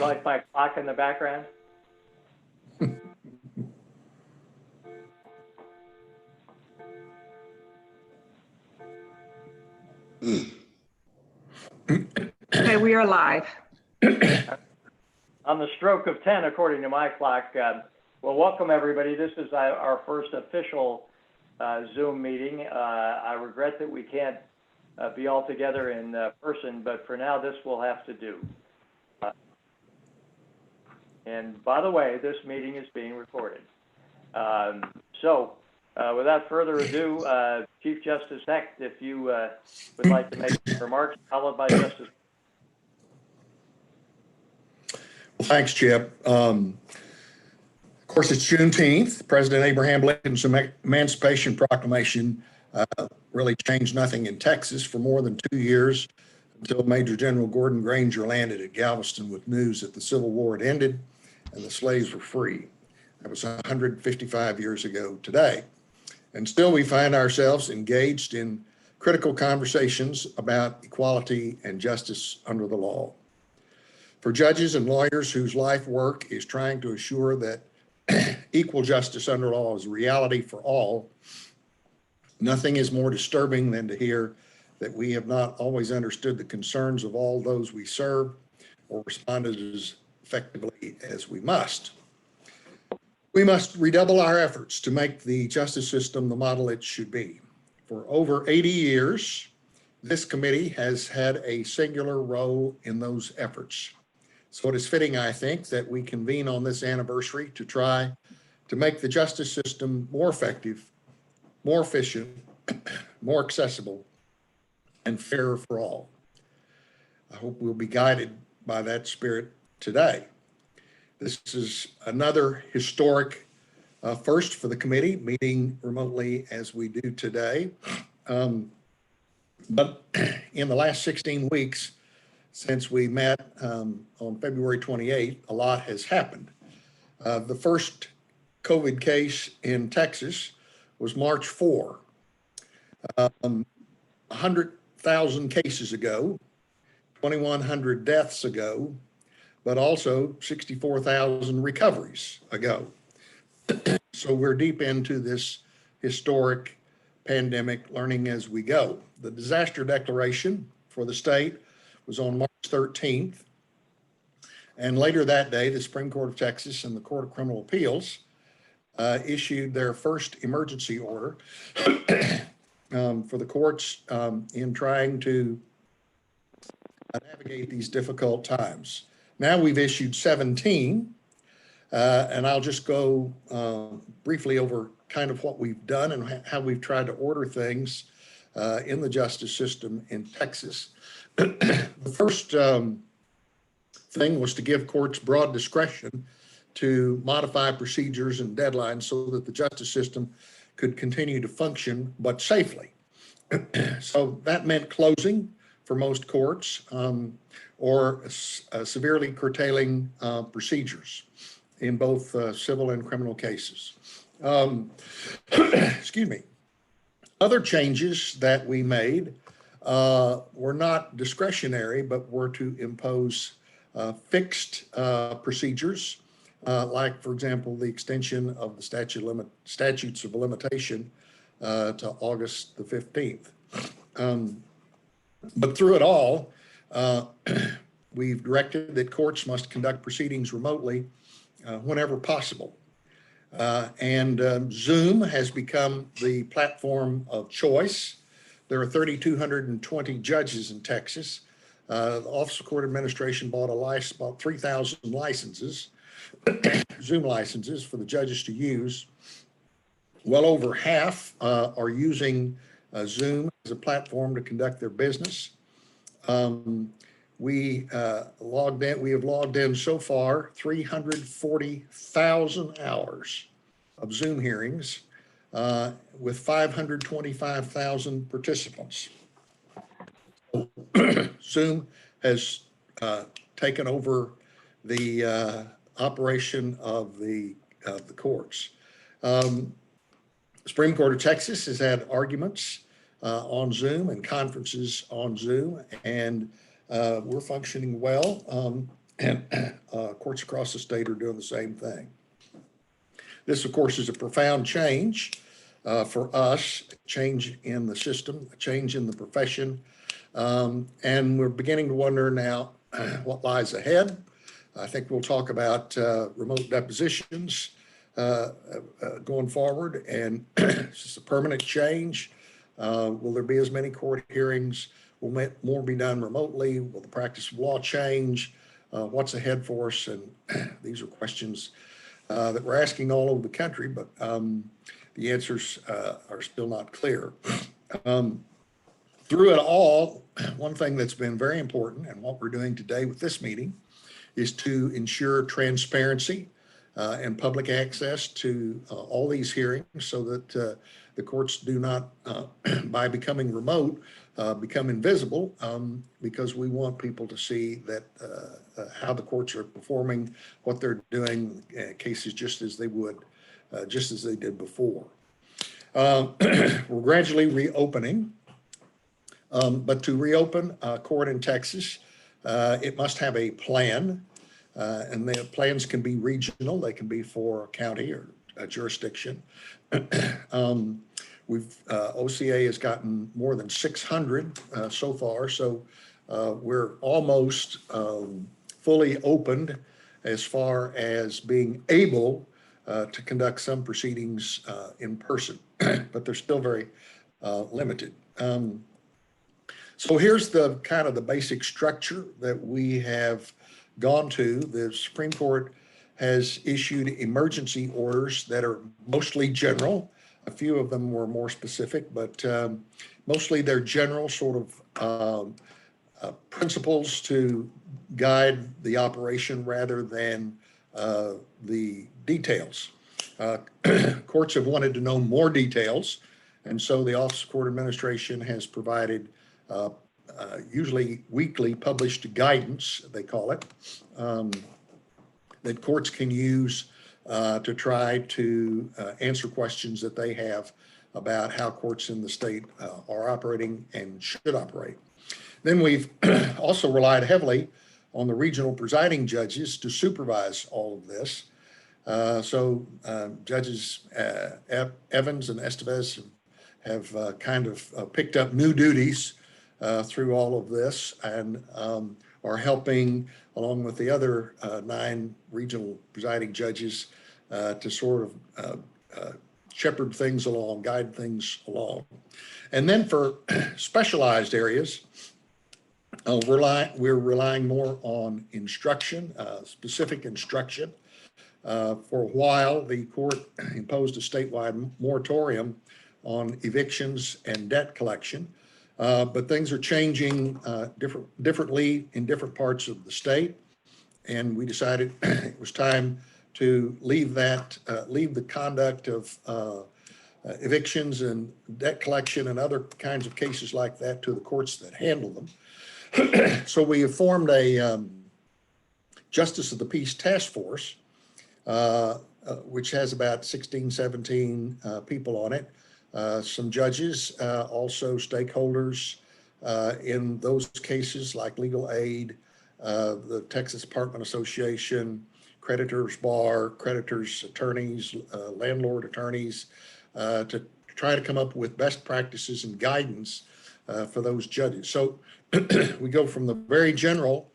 like my clock in the background? Okay, we are live. On the stroke of 10, according to my clock. Well, welcome everybody. This is our first official Zoom meeting. I regret that we can't be all together in person, but for now, this will have to do. And by the way, this meeting is being recorded. Without further ado, Chief Justice Hecht, if you would like to make some remarks, followed by Justice. Well, thanks, Chip. Of course, it's Juneteenth. President Abraham Lincoln's Emancipation Proclamation really changed nothing in Texas for more than 2 years until Major General Gordon Granger landed at Galveston with news that the Civil War had ended and the slaves were free. That was 155 years ago today. And still we find ourselves engaged in critical conversations about equality and justice under the law. For judges and lawyers whose life work is trying to assure that equal justice under law is a reality for all, nothing is more disturbing than to hear that we have not always understood the concerns of all those we serve or responded as effectively as we must. We must redouble our efforts to make the justice system the model it should be. For over 80 years, this committee has had a singular role in those efforts. So it is fitting, I think, that we convene on this anniversary to try to make the justice system more effective, more efficient, more accessible, and fairer for all. I hope we'll be guided by that spirit today. This is another historic first for the committee, meeting remotely as we do today. But in the last 16 weeks, since we met on February 28th, a lot has happened. The first COVID case in Texas was March 4. 100,000 cases ago, 2,100 deaths ago, but also 64,000 recoveries ago. So we're deep into this historic pandemic, learning as we go. The disaster declaration for the state was on March 13th. And later that day, the Supreme Court of Texas and the Court of Criminal Appeals issued their first emergency order for the courts in trying to navigate these difficult times. Now we've issued 17, and I'll just go briefly over kind of what we've done and how we've tried to order things in the justice system in Texas. The first thing was to give courts broad discretion to modify procedures and deadlines so that the justice system could continue to function, but safely. So that meant closing for most courts or severely curtailing procedures in both civil and criminal cases. Excuse me. Other changes that we made were not discretionary, but were to impose fixed procedures, like, for example, the extension of the statutes of limitation to August the 15th. But through it all, we've directed that courts must conduct proceedings remotely whenever possible. Zoom has become the platform of choice. There are 3,220 judges in Texas. The Office of Court Administration bought about 3,000 licenses, Zoom licenses for the judges to use. Well over half are using Zoom as a platform to conduct their business. We have logged in so far 340,000 hours of Zoom hearings with 525,000 participants. Zoom has taken over the operation of the courts. The Supreme Court of Texas has had arguments on Zoom and conferences on Zoom, and we're functioning well. and courts across the state are doing the same thing. This, of course, is a profound change for us, a change in the system, a change in the profession, and we're beginning to wonder now what lies ahead. I think we'll talk about remote depositions going forward, and it's just a permanent change. Will there be as many court hearings? Will more be done remotely? Will the practice of law change? What's ahead for us? And these are questions that we're asking all over the country, but the answers are still not clear. Through it all, one thing that's been very important, and what we're doing today with this meeting, is to ensure transparency and public access to all these hearings so that the courts do not, by becoming remote, become invisible, because we want people to see that how the courts are performing, what they're doing, cases just as they would, just as they did before. We're gradually reopening, but to reopen a court in Texas, it must have a plan, and the plans can be regional. They can be for a county or a jurisdiction. OCA has gotten more than 600 so far, so we're almost fully opened as far as being able to conduct some proceedings in person, but they're still very limited. So here's the kind of the basic structure that we have gone to. The Supreme Court has issued emergency orders that are mostly general. A few of them were more specific, but mostly they're general sort of principles to guide the operation rather than the details. Courts have wanted to know more details, and so the Office of Court Administration has provided usually weekly published guidance, they call it, that courts can use to try to answer questions that they have about how courts in the state are operating and should operate. Then we've also relied heavily on the regional presiding judges to supervise all of this. So Judges Evans and Estevez have kind of picked up new duties through all of this, and are helping, along with the other 9 regional presiding judges, to sort of shepherd things along, guide things along. And then for specialized areas, we're relying more on instruction, specific instruction. For a while, the court imposed a statewide moratorium on evictions and debt collection. But things are changing differently in different parts of the state, and we decided it was time to leave the conduct of evictions and debt collection and other kinds of cases like that to the courts that handle them. So we have formed a Justice of the Peace Task Force, which has about 16, 17 people on it. Some judges, also stakeholders in those cases like legal aid, the Texas Department Association, creditors bar, creditors attorneys, landlord attorneys, to try to come up with best practices and guidance for those judges. So we go from the very general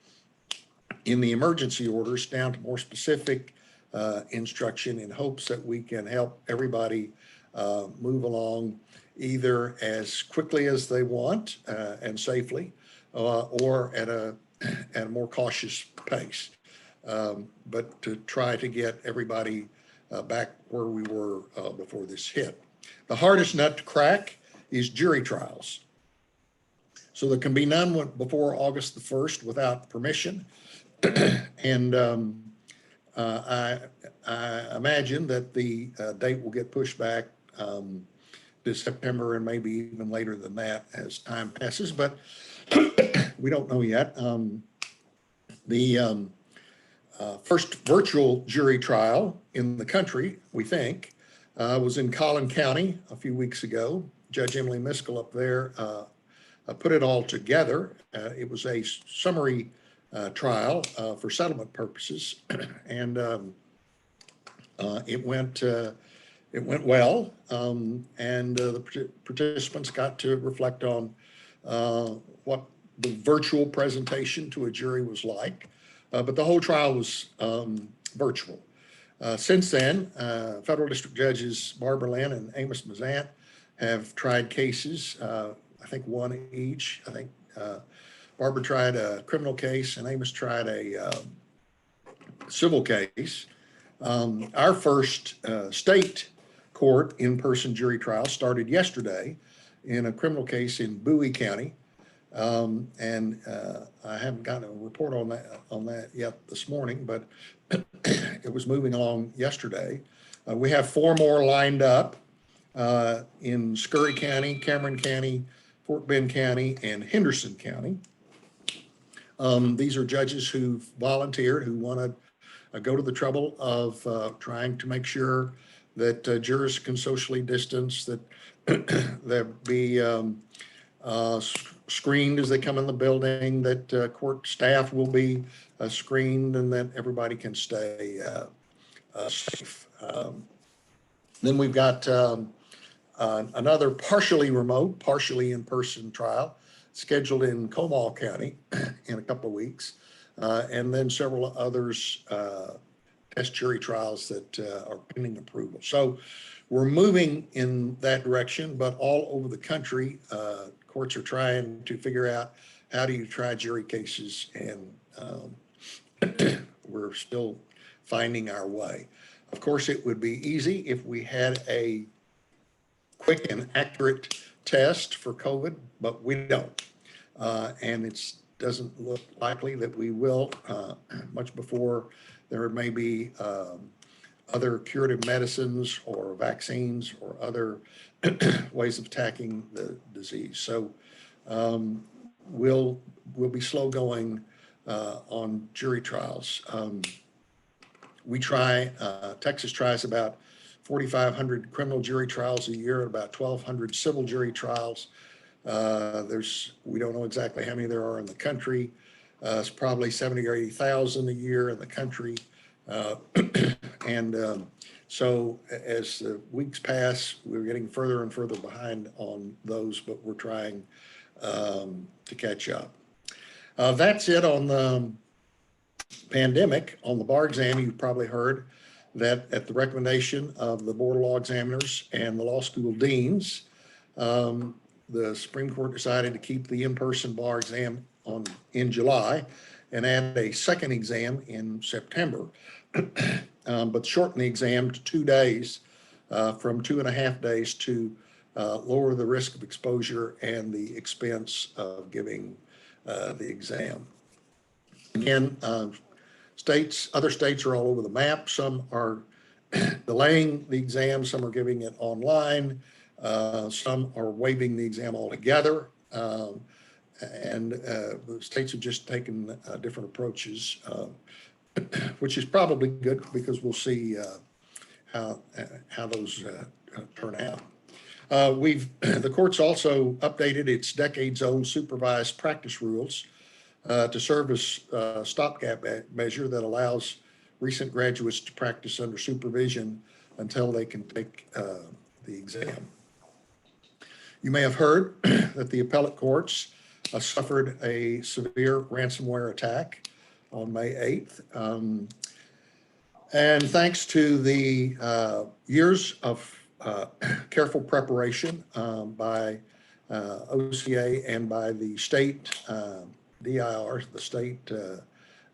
in the emergency orders down to more specific instruction in hopes that we can help everybody move along either as quickly as they want and safely, or at a more cautious pace, but to try to get everybody back where we were before this hit. The hardest nut to crack is jury trials. So there can be none before August the 1st without permission. And I imagine that the date will get pushed back to September and maybe even later than that as time passes, but we don't know yet. The first virtual jury trial in the country, we think, was in Collin County a few weeks ago. Judge Emily Miskell up there put it all together. It was a summary trial for settlement purposes, and it went well, and the participants got to reflect on what the virtual presentation to a jury was like, but the whole trial was virtual. Since then, federal district judges Barbara Lynn and Amos Mazant have tried cases, I think one each. I think Barbara tried a criminal case and Amos tried a civil case. Our first state court in-person jury trial started yesterday in a criminal case in Bowie County. And I haven't gotten a report on that yet this morning, but it was moving along yesterday. We have 4 more lined up in Scurry County, Cameron County, Fort Bend County, and Henderson County. These are judges who've volunteered, who want to go to the trouble of trying to make sure that jurors can socially distance, that there be screened as they come in the building, that court staff will be screened, and that everybody can stay safe. Then we've got another partially remote, partially in-person trial scheduled in Comal County in a couple of weeks, and then several others, test jury trials that are pending approval. So we're moving in that direction, but all over the country, courts are trying to figure out how do you try jury cases, and we're still finding our way. Of course, it would be easy if we had a quick and accurate test for COVID, but we don't. And it doesn't look likely that we will much before there may be other curative medicines or vaccines or other ways of attacking the disease. So we'll be slow going on jury trials. Texas tries about 4,500 criminal jury trials a year, about 1,200 civil jury trials. We don't know exactly how many there are in the country. It's probably 70 or 80,000 a year in the country. So as the weeks pass, we're getting further and further behind on those, but we're trying to catch up. That's it on the pandemic. On the bar exam, you've probably heard that at the recommendation of the Board of Law Examiners and the law school deans, the Supreme Court decided to keep the in-person bar exam in July and add a second exam in September, but shorten the exam to 2 days, from 2.5 days, to lower the risk of exposure and the expense of giving the exam. Again, other states are all over the map. Some are delaying the exam, some are giving it online, some are waiving the exam altogether, and the states have just taken different approaches, which is probably good because we'll see how those turn out. The court's also updated its decades-old supervised practice rules to serve as a stopgap measure that allows recent graduates to practice under supervision until they can take the exam. You may have heard that the appellate courts suffered a severe ransomware attack on May 8th. And thanks to the years of careful preparation by OCA and by the state DIR, the state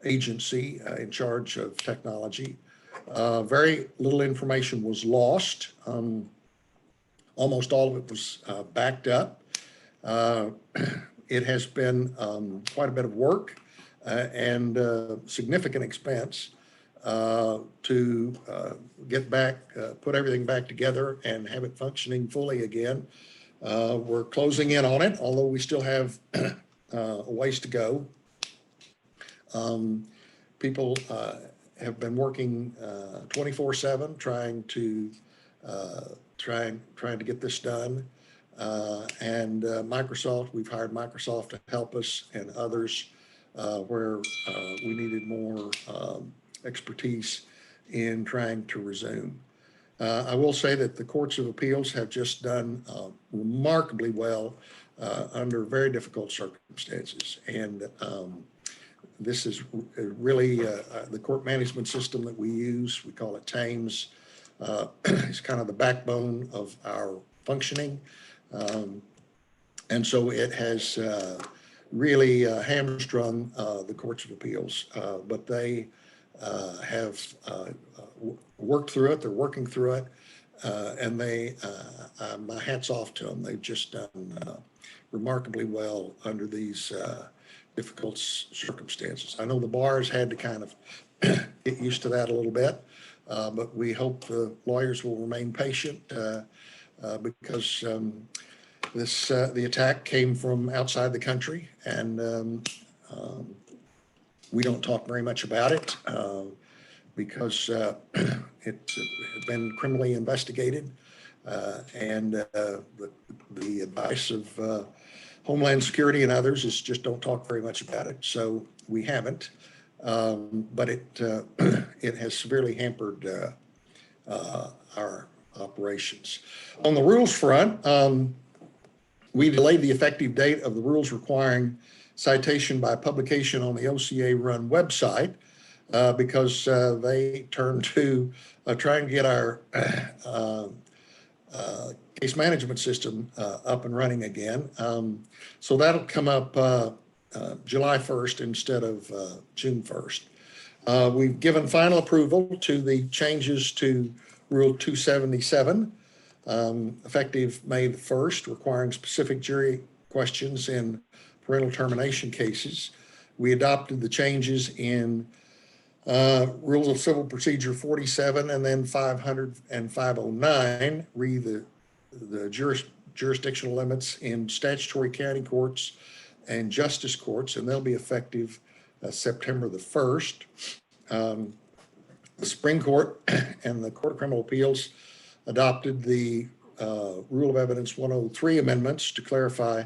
agency in charge of technology, very little information was lost. Almost all of it was backed up. It has been quite a bit of work and significant expense to get back, put everything back together and have it functioning fully again. We're closing in on it, although we still have a ways to go. People have been working 24/7 trying to get this done. And Microsoft, we've hired Microsoft to help us, and others where we needed more expertise in trying to resume. I will say that the courts of appeals have just done remarkably well under very difficult circumstances. And this is really the court management system that we use. We call it TAMES. It's kind of the backbone of our functioning. And so it has really hamstrung the courts of appeals, but they have worked through it. They're working through it, and my hat's off to them. They've just done remarkably well under these difficult circumstances. I know the bars had to kind of get used to that a little bit, but we hope the lawyers will remain patient because the attack came from outside the country, and we don't talk very much about it because it's been criminally investigated, and the advice of Homeland Security and others is just don't talk very much about it. So we haven't, but it has severely hampered our operations. On the rules front, we delayed the effective date of the rules requiring citation by publication on the OCA-run website because they turned to trying to get our case management system up and running again. So that'll come up July 1st instead of June 1st. We've given final approval to the changes to Rule 277, effective May the 1st, requiring specific jury questions in parental termination cases. We adopted the changes in Rules of Civil Procedure 47 and then 500 and 509, read the jurisdictional limits in statutory county courts and justice courts, and they'll be effective September the 1st. The Supreme Court and the Court of Criminal Appeals adopted the Rule of Evidence 103 amendments to clarify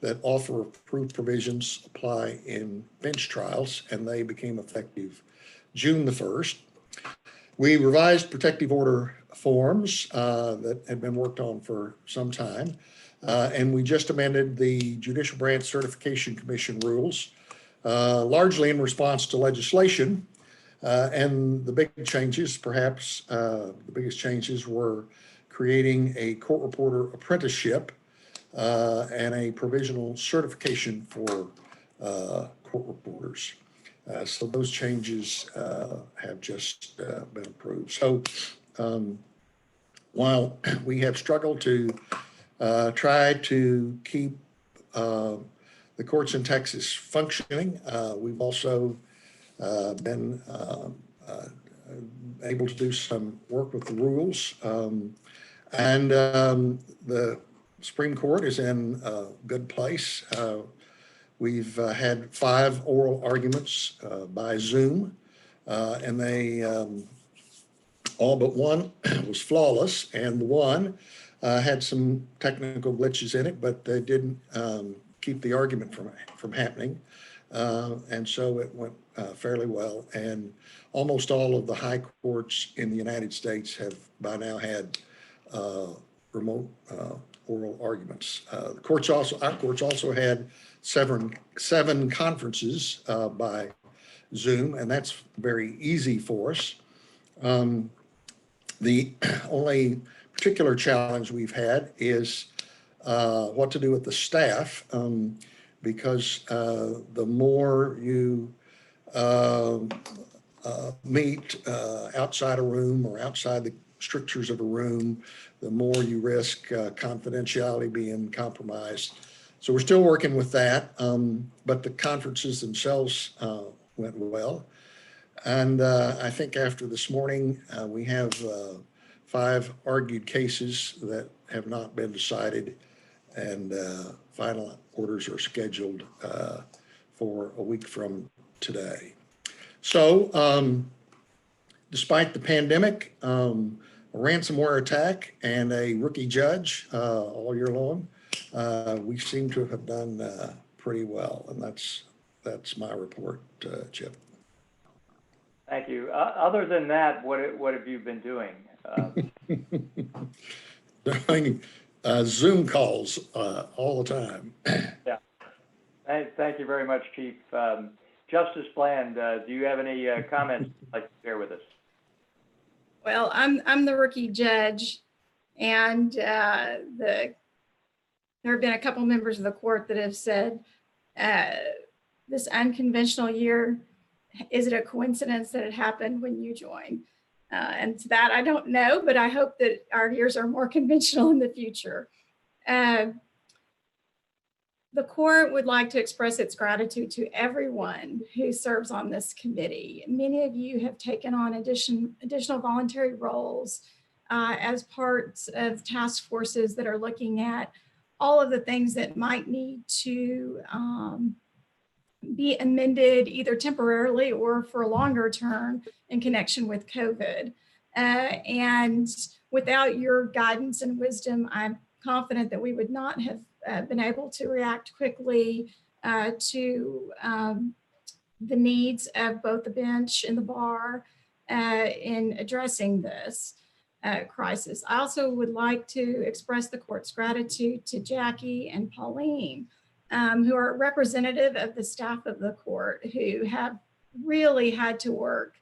that offer of proof provisions apply in bench trials, and they became effective June the 1st. We revised protective order forms that had been worked on for some time, and we just amended the Judicial Branch Certification Commission rules, largely in response to legislation. And the big changes, perhaps the biggest changes, were creating a court reporter apprenticeship and a provisional certification for court reporters. So those changes have just been approved. So while we have struggled to try to keep the courts in Texas functioning, we've also been able to do some work with the rules. And the Supreme Court is in a good place. We've had 5 oral arguments by Zoom, and they all but one was flawless, and the one had some technical glitches in it, but they didn't keep the argument from happening. And so it went fairly well, and almost all of the high courts in the United States have by now had remote oral arguments. Our courts also had seven conferences by Zoom, and that's very easy for us. The only particular challenge we've had is what to do with the staff, because the more you meet outside a room or outside the strictures of a room, the more you risk confidentiality being compromised. So we're still working with that, but the conferences themselves went well. And I think after this morning, we have 5 argued cases that have not been decided, and final orders are scheduled for a week from today. So despite the pandemic, a ransomware attack, and a rookie judge all year long, we seem to have done pretty well, and that's that's my report, Chip. Thank you. Other than that, what have you been doing? Doing Zoom calls all the time. Yeah. Thank you very much, Chief. Justice Bland, do you have any comments you'd like to share with us? Well, I'm the rookie judge, and there have been a couple members of the court that have said this unconventional year, is it a coincidence that it happened when you joined? And to that, I don't know, but I hope that our years are more conventional in the future. The court would like to express its gratitude to everyone who serves on this committee. Many of you have taken on additional voluntary roles as parts of task forces that are looking at all of the things that might need to be amended either temporarily or for a longer term in connection with COVID. And without your guidance and wisdom, I'm confident that we would not have been able to react quickly to the needs of both the bench and the bar in addressing this crisis. I also would like to express the court's gratitude to Jackie and Pauline, who are representative of the staff of the court, who have really had to work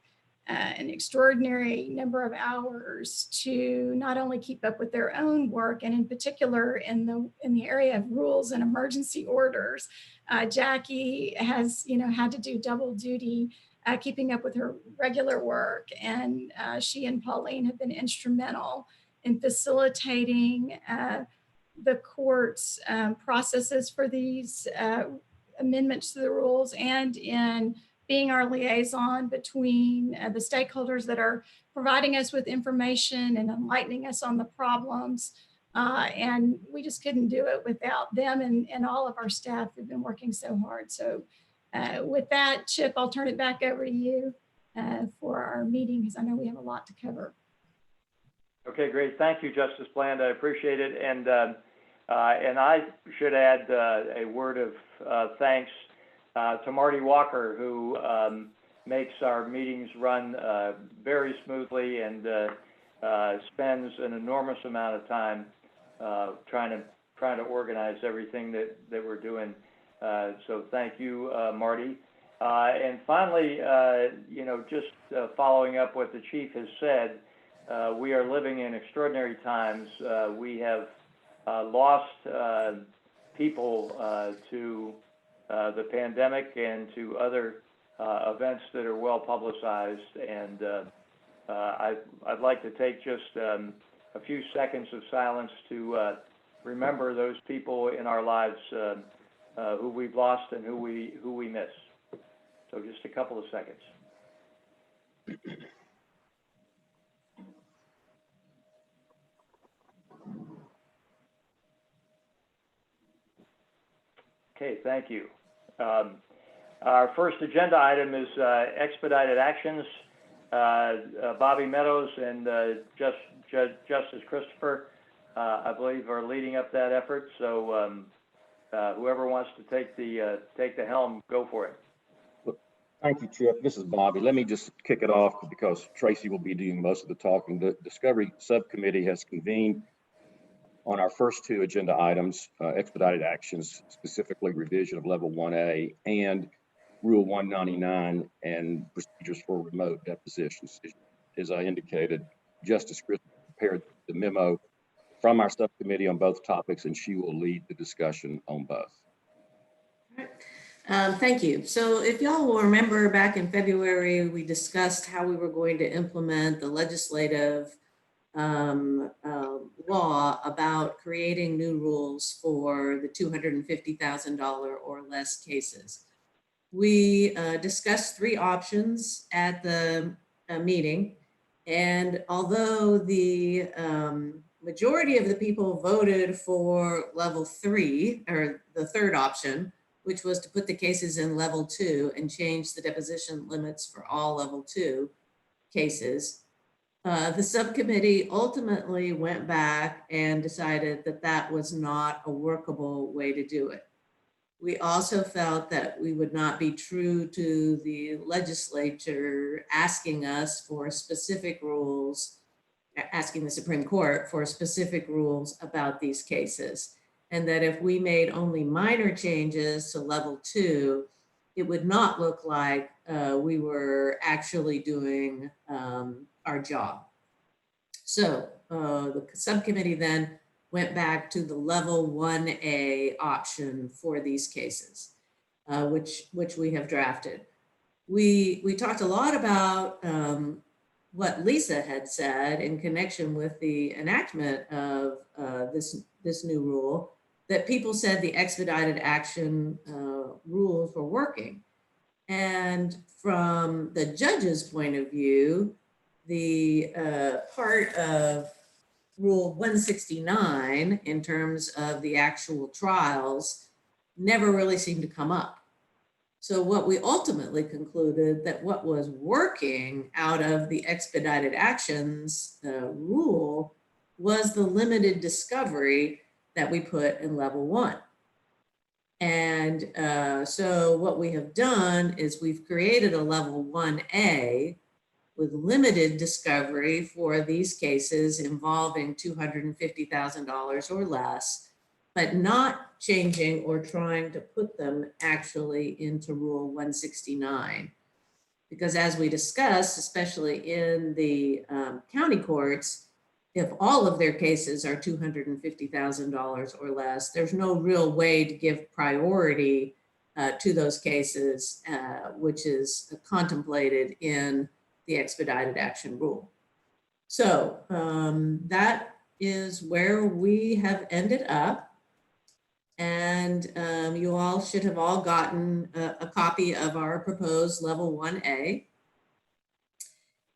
an extraordinary number of hours to not only keep up with their own work, and in particular in the area of rules and emergency orders. Jackie has had to do double duty, keeping up with her regular work, and she and Pauline have been instrumental in facilitating the court's processes for these amendments to the rules, and in being our liaison between the stakeholders that are providing us with information and enlightening us on the problems. And we just couldn't do it without them and all of our staff who've been working so hard. So with that, Chip, I'll turn it back over to you for our meeting, because I know we have a lot to cover. Okay, great. Thank you, Justice Bland. I appreciate it. And I should add a word of thanks to Marty Walker, who makes our meetings run very smoothly and spends an enormous amount of time trying to organize everything that we're doing. So thank you, Marty. And finally, just following up what the Chief has said, we are living in extraordinary times. We have lost people to the pandemic and to other events that are well publicized, and I'd like to take just a few seconds of silence to remember those people in our lives who we've lost and who we miss. So just a couple of seconds. Okay, thank you. Our first agenda item is expedited actions. Bobby Meadows and Justice Christopher, I believe, are leading up that effort. So whoever wants to take the helm, go for it. Thank you, Chip. This is Bobby. Let me just kick it off because Tracy will be doing most of the talking. The Discovery Subcommittee has convened on our first two agenda items, expedited actions, specifically revision of Level 1A and Rule 199 and procedures for remote depositions. As I indicated, Justice Christopher prepared the memo from our subcommittee on both topics, and she will lead the discussion on both. Thank you. So if y'all will remember, back in February, we discussed how we were going to implement the legislative law about creating new rules for the $250,000 or less cases. We discussed three options at the meeting, and although the majority of the people voted for level 3, or the third option, which was to put the cases in level 2 and change the deposition limits for all level 2 cases, the subcommittee ultimately went back and decided that that was not a workable way to do it. We also felt that we would not be true to the legislature asking us for specific rules, asking the Supreme Court for specific rules about these cases. And that if we made only minor changes to level 2, it would not look like we were actually doing our job. So the subcommittee then went back to the level 1A option for these cases, which we have drafted. We talked a lot about what Lisa had said in connection with the enactment of this new rule, that people said the expedited action rules were working. And from the judge's point of view, the part of Rule 169 in terms of the actual trials never really seemed to come up. So what we ultimately concluded that what was working out of the expedited actions rule was the limited discovery that we put in level 1. And so what we have done is we've created a level 1A with limited discovery for these cases involving $250,000 or less, but not changing or trying to put them actually into Rule 169. Because as we discussed, especially in the county courts, if all of their cases are $250,000 or less, there's no real way to give priority to those cases, which is contemplated in the expedited action rule. So that is where we have ended up. And you all should have all gotten a copy of our proposed level 1A.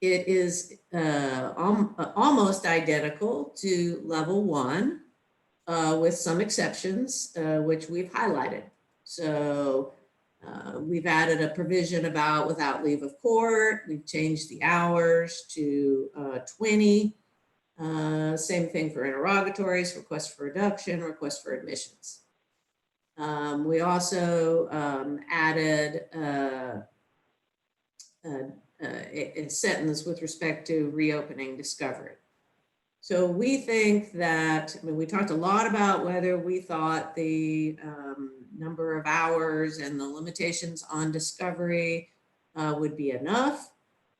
It is almost identical to level 1 with some exceptions, which we've highlighted. So we've added a provision about without leave of court. We've changed the hours to 20. Same thing for interrogatories, request for reduction, request for admissions. We also added a sentence with respect to reopening discovery. So we think that, I mean, we talked a lot about whether we thought the number of hours and the limitations on discovery would be enough.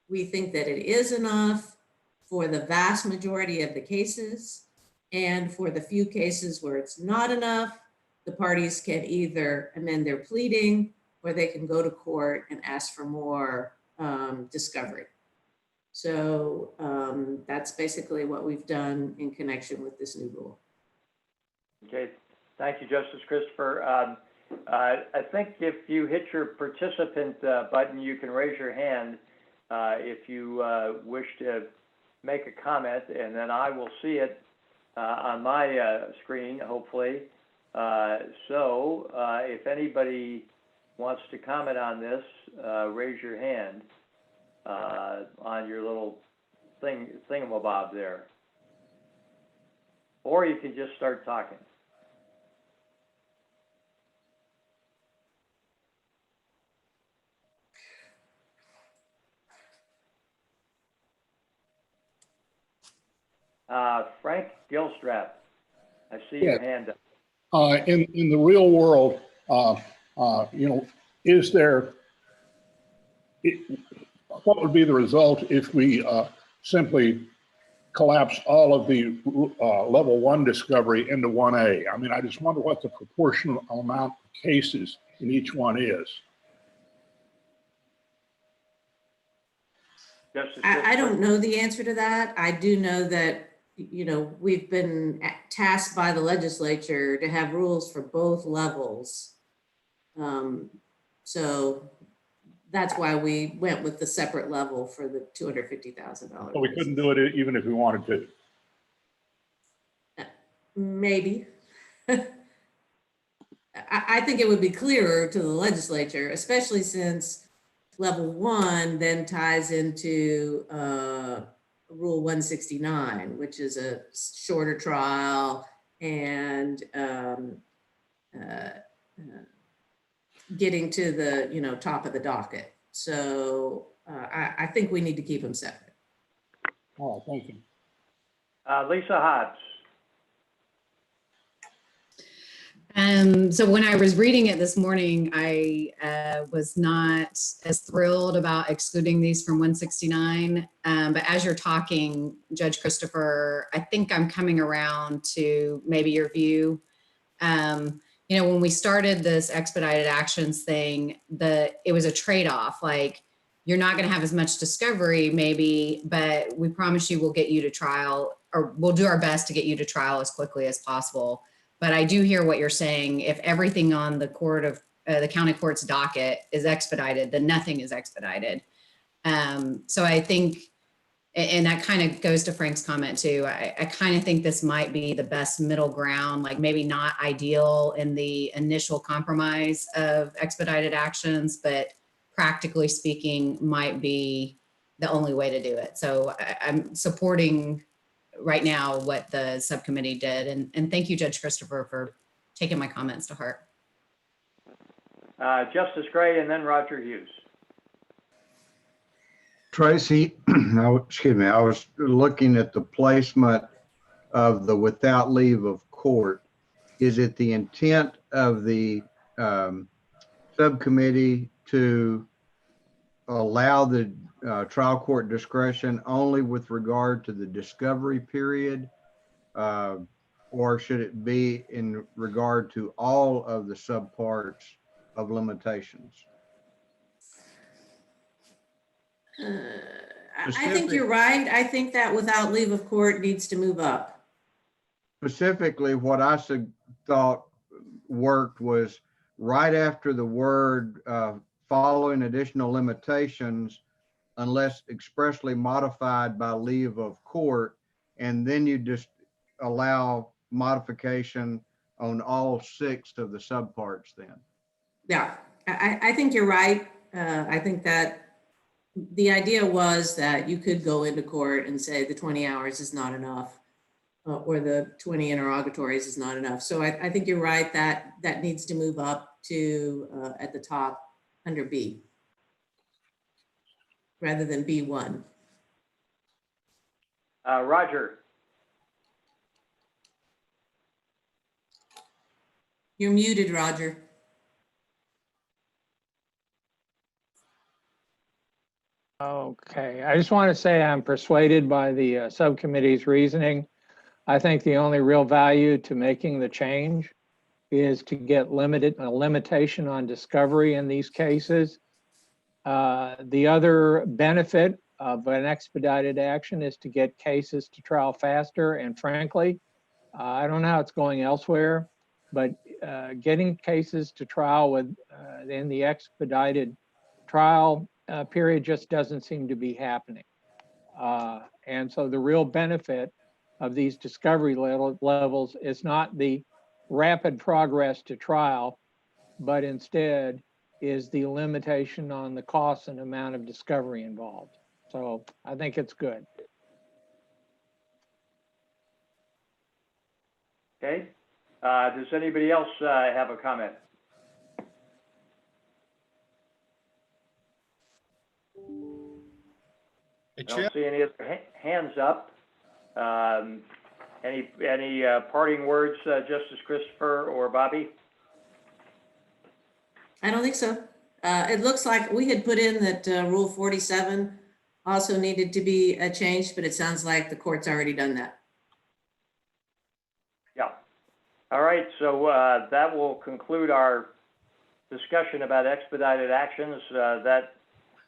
We think that it is enough for the vast majority of the cases. And for the few cases where it's not enough, the parties can either amend their pleading or they can go to court and ask for more discovery. So that's basically what we've done in connection with this new rule. Okay, thank you, Justice Christopher. I think if you hit your participant button, you can raise your hand if you wish to make a comment, and then I will see it on my screen, hopefully. So if anybody wants to comment on this, raise your hand on your little thingamabob there. Or you can just start talking. Frank Gilstrap, I see your hand up. In the real world, you know, is there, what would be the result if we simply collapse all of the level 1 discovery into 1A? I mean, I just wonder what the proportional amount of cases in each one is. I don't know the answer to that. I do know that, you know, we've been tasked by the legislature to have rules for both levels. So that's why we went with the separate level for the $250,000. So we couldn't do it even if we wanted to. Maybe. I think it would be clearer to the legislature, especially since level 1 then ties into Rule 169, which is a shorter trial and getting to the, top of the docket. So I think we need to keep them separate. All right, thank you. Lisa Hobbs. So when I was reading it this morning, I was not as thrilled about excluding these from 169. But as you're talking, Judge Christopher, I think I'm coming around to maybe your view. When we started this expedited actions thing, it was a trade-off. Like, you're not going to have as much discovery maybe, but we promise you we'll get you to trial, or we'll do our best to get you to trial as quickly as possible. But I do hear what you're saying. If everything on the the county court's docket is expedited, then nothing is expedited. So I think, and that kind of goes to Frank's comment too, I kind of think this might be the best middle ground, like maybe not ideal in the initial compromise of expedited actions, but practically speaking might be the only way to do it. So I'm supporting right now what the subcommittee did. And thank you, Judge Christopher, for taking my comments to heart. Justice Gray and then Roger Hughes. Tracy, I was looking at the placement of the without leave of court. Is it the intent of the subcommittee to allow the trial court discretion only with regard to the discovery period? Or should it be in regard to all of the subparts of limitations? I think you're right. I think that without leave of court needs to move up. Specifically, what I thought worked was right after the word following additional limitations, unless expressly modified by leave of court, and then you just allow modification on all 6 of the subparts then. Yeah, I think you're right. I think that the idea was that you could go into court and say the 20 hours is not enough, or the 20 interrogatories is not enough. So I think you're right that that needs to move up to at the top under B rather than B1. Roger. You're muted, Roger. Okay, I just want to say I'm persuaded by the subcommittee's reasoning. I think the only real value to making the change is to get a limitation on discovery in these cases. The other benefit of an expedited action is to get cases to trial faster. And frankly, I don't know how it's going elsewhere, but getting cases to trial in the expedited trial period just doesn't seem to be happening. And so the real benefit of these discovery levels is not the rapid progress to trial, but instead is the limitation on the cost and amount of discovery involved. So I think it's good. Okay. Does anybody else have a comment? I don't see any other hands up. Any parting words, Justice Christopher or Bobby? I don't think so. It looks like we had put in that Rule 47 also needed to be changed, but it sounds like the court's already done that. Yeah. All right. So that will conclude our discussion about expedited actions. That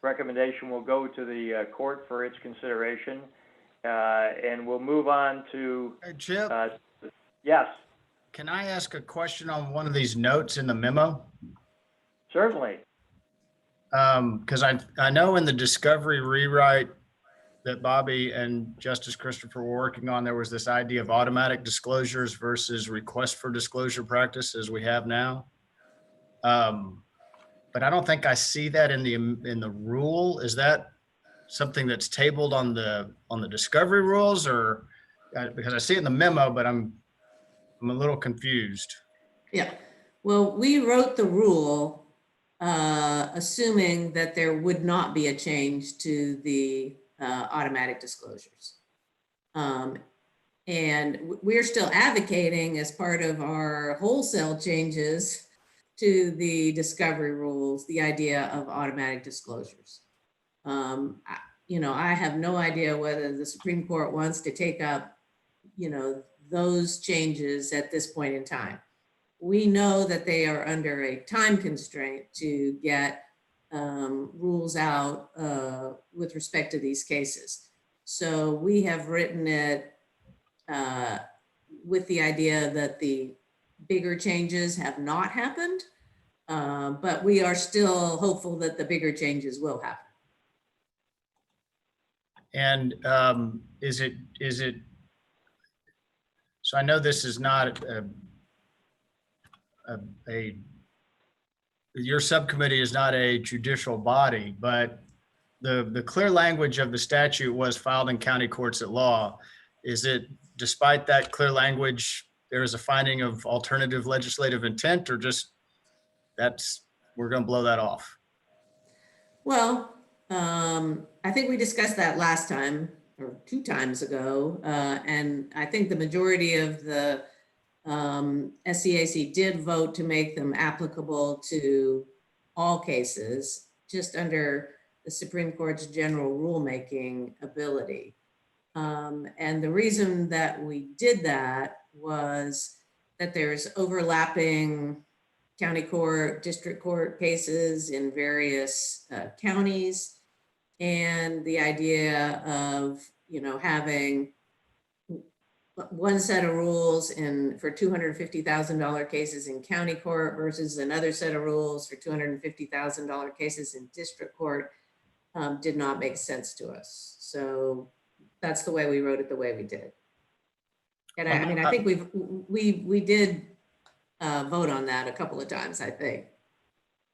recommendation will go to the court for its consideration. And we'll move on to... Hey, Chip, yes. can I ask a question on one of these notes in the memo? Certainly. Because I know in the discovery rewrite that Bobby and Justice Christopher were working on, there was this idea of automatic disclosures versus request for disclosure practice as we have now. But I don't think I see that in the rule. Is that something that's tabled on the discovery rules, or because I see it in the memo, but I'm a little confused. Yeah. Well, we wrote the rule assuming that there would not be a change to the automatic disclosures. And we're still advocating as part of our wholesale changes to the discovery rules, the idea of automatic disclosures. I have no idea whether the Supreme Court wants to take up, those changes at this point in time. We know that they are under a time constraint to get rules out with respect to these cases. So we have written it with the idea that the bigger changes have not happened, but we are still hopeful that the bigger changes will happen. And is it, so I know this is not your subcommittee is not a judicial body, but the clear language of the statute was filed in county courts at law. Is it, despite that clear language, there is a finding of alternative legislative intent, or just we're going to blow that off? Well, I think we discussed that last time or 2 times ago. And I think the majority of the SCAC did vote to make them applicable to all cases, just under the Supreme Court's general rulemaking ability. And the reason that we did that was that there's overlapping county court, district court cases in various counties. And the idea of, having one set of rules for $250,000 cases in county court versus another set of rules for $250,000 cases in district court did not make sense to us. So that's the way we wrote it the way we did. And I think we did vote on that a couple of times, I think.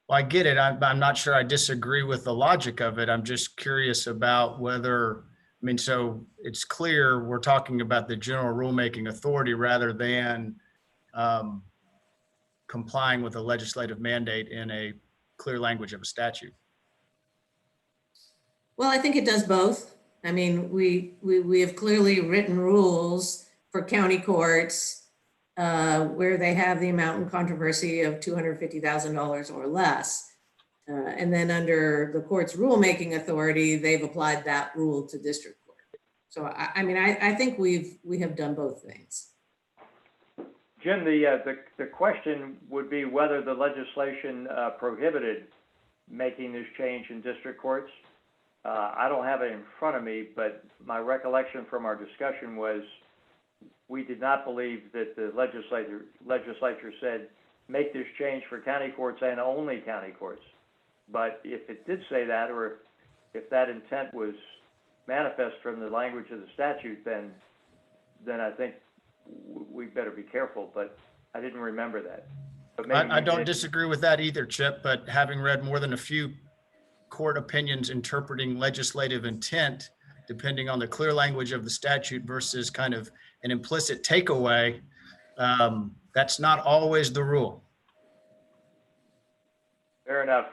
Well, I get it. I'm not sure I disagree with the logic of it. I'm just curious about whether, so it's clear we're talking about the general rulemaking authority rather than complying with a legislative mandate in a clear language of a statute. Well, I think it does both. We have clearly written rules for county courts where they have the amount in controversy of $250,000 or less. And then under the court's rulemaking authority, they've applied that rule to district court. So I think we have done both things. Jim, the question would be whether the legislation prohibited making this change in district courts. I don't have it in front of me, but my recollection from our discussion was we did not believe that the legislature said make this change for county courts and only county courts. But if it did say that, or if that intent was manifest from the language of the statute, then I think we better be careful. But I didn't remember that. But maybe I don't disagree with that either, Chip, but having read more than a few court opinions interpreting legislative intent, depending on the clear language of the statute versus kind of an implicit takeaway, that's not always the rule. Fair enough.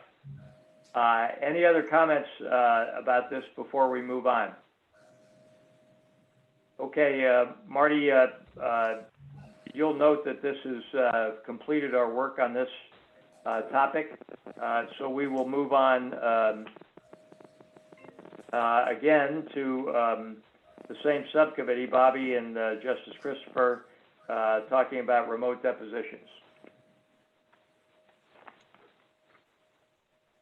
Any other comments about this before we move on? Okay, Marty, you'll note that this has completed our work on this topic. So we will move on again to the same subcommittee, Bobby and Justice Christopher, talking about remote depositions.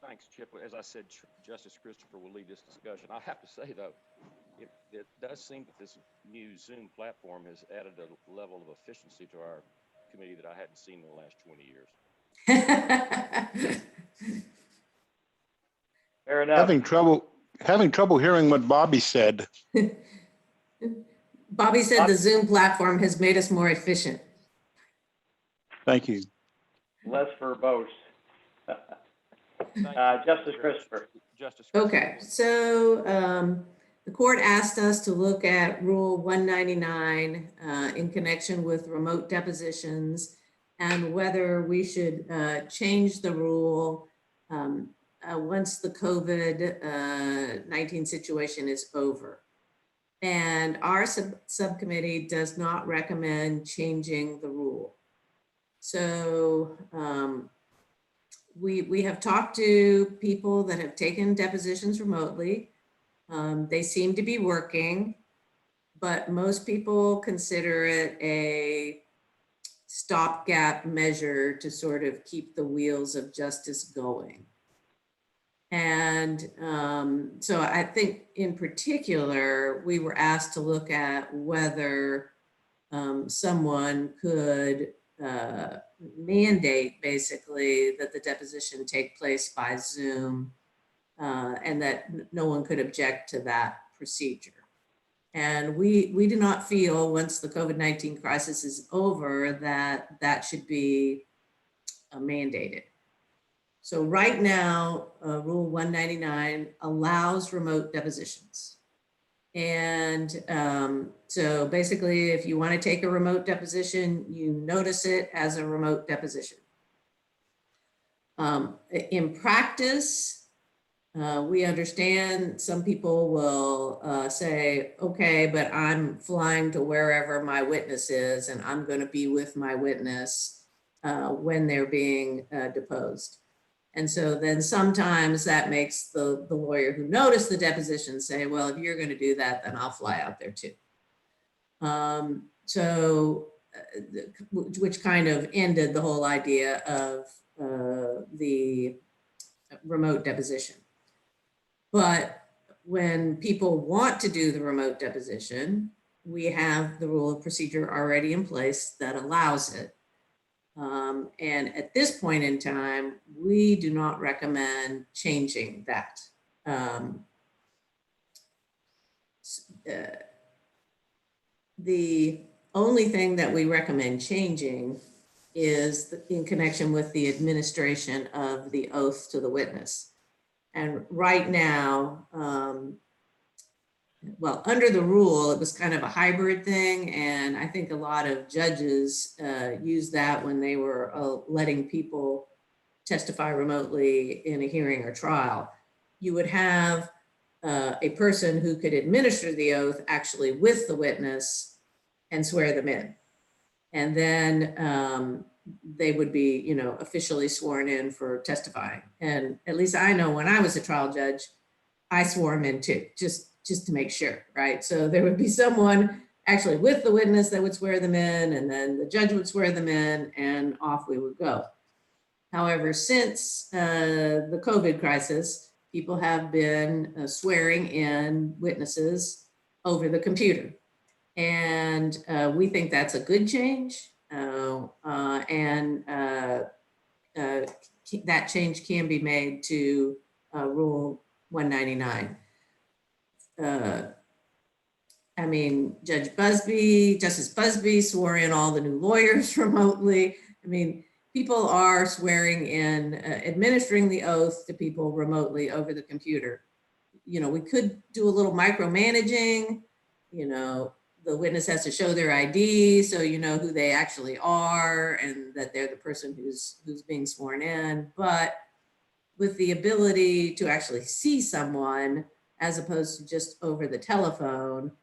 Thanks, Chip. As I said, Justice Christopher will lead this discussion. I have to say, though, it does seem that this new Zoom platform has added a level of efficiency to our committee that I hadn't seen in the last 20 years. Fair enough. Having trouble hearing what Bobby said. Bobby said the Zoom platform has made us more efficient. Thank you. Less verbose. Justice Christopher. Okay, so the court asked us to look at Rule 199 in connection with remote depositions and whether we should change the rule once the COVID-19 situation is over. And our subcommittee does not recommend changing the rule. So we have talked to people that have taken depositions remotely. They seem to be working, but most people consider it a stopgap measure to sort of keep the wheels of justice going. And so I think in particular, we were asked to look at whether someone could mandate basically that the deposition take place by Zoom and that no one could object to that procedure. And we do not feel once the COVID-19 crisis is over that that should be mandated. So right now, Rule 199 allows remote depositions. And so basically, if you want to take a remote deposition, you notice it as a remote deposition. In practice, we understand some people will say, okay, but I'm flying to wherever my witness is, and I'm going to be with my witness when they're being deposed. And so then sometimes that makes the lawyer who noticed the deposition say, well, if you're going to do that, then I'll fly out there too. Which kind of ended the whole idea of the remote deposition. But when people want to do the remote deposition, we have the rule of procedure already in place that allows it. And at this point in time, we do not recommend changing that. The only thing that we recommend changing is in connection with the administration of the oath to the witness. And right now, well, under the rule, it was kind of a hybrid thing. And I think a lot of judges used that when they were letting people testify remotely in a hearing or trial. You would have a person who could administer the oath actually with the witness and swear them in. And then they would be, you know, officially sworn in for testifying. And at least I know when I was a trial judge, I swore them in too, just to make sure, right? So there would be someone actually with the witness that would swear them in, and then the judge would swear them in, and off we would go. However, since the COVID crisis, people have been swearing in witnesses over the computer. And we think that's a good change. That change can be made to Rule 199. I mean, Justice Busby swore in all the new lawyers remotely. I mean, people are swearing in, administering the oath to people remotely over the computer. You know, we could do a little micromanaging. You know, the witness has to show their ID so you know who they actually are and that they're the person who's being sworn in. But with the ability to actually see someone as opposed to just over the telephone,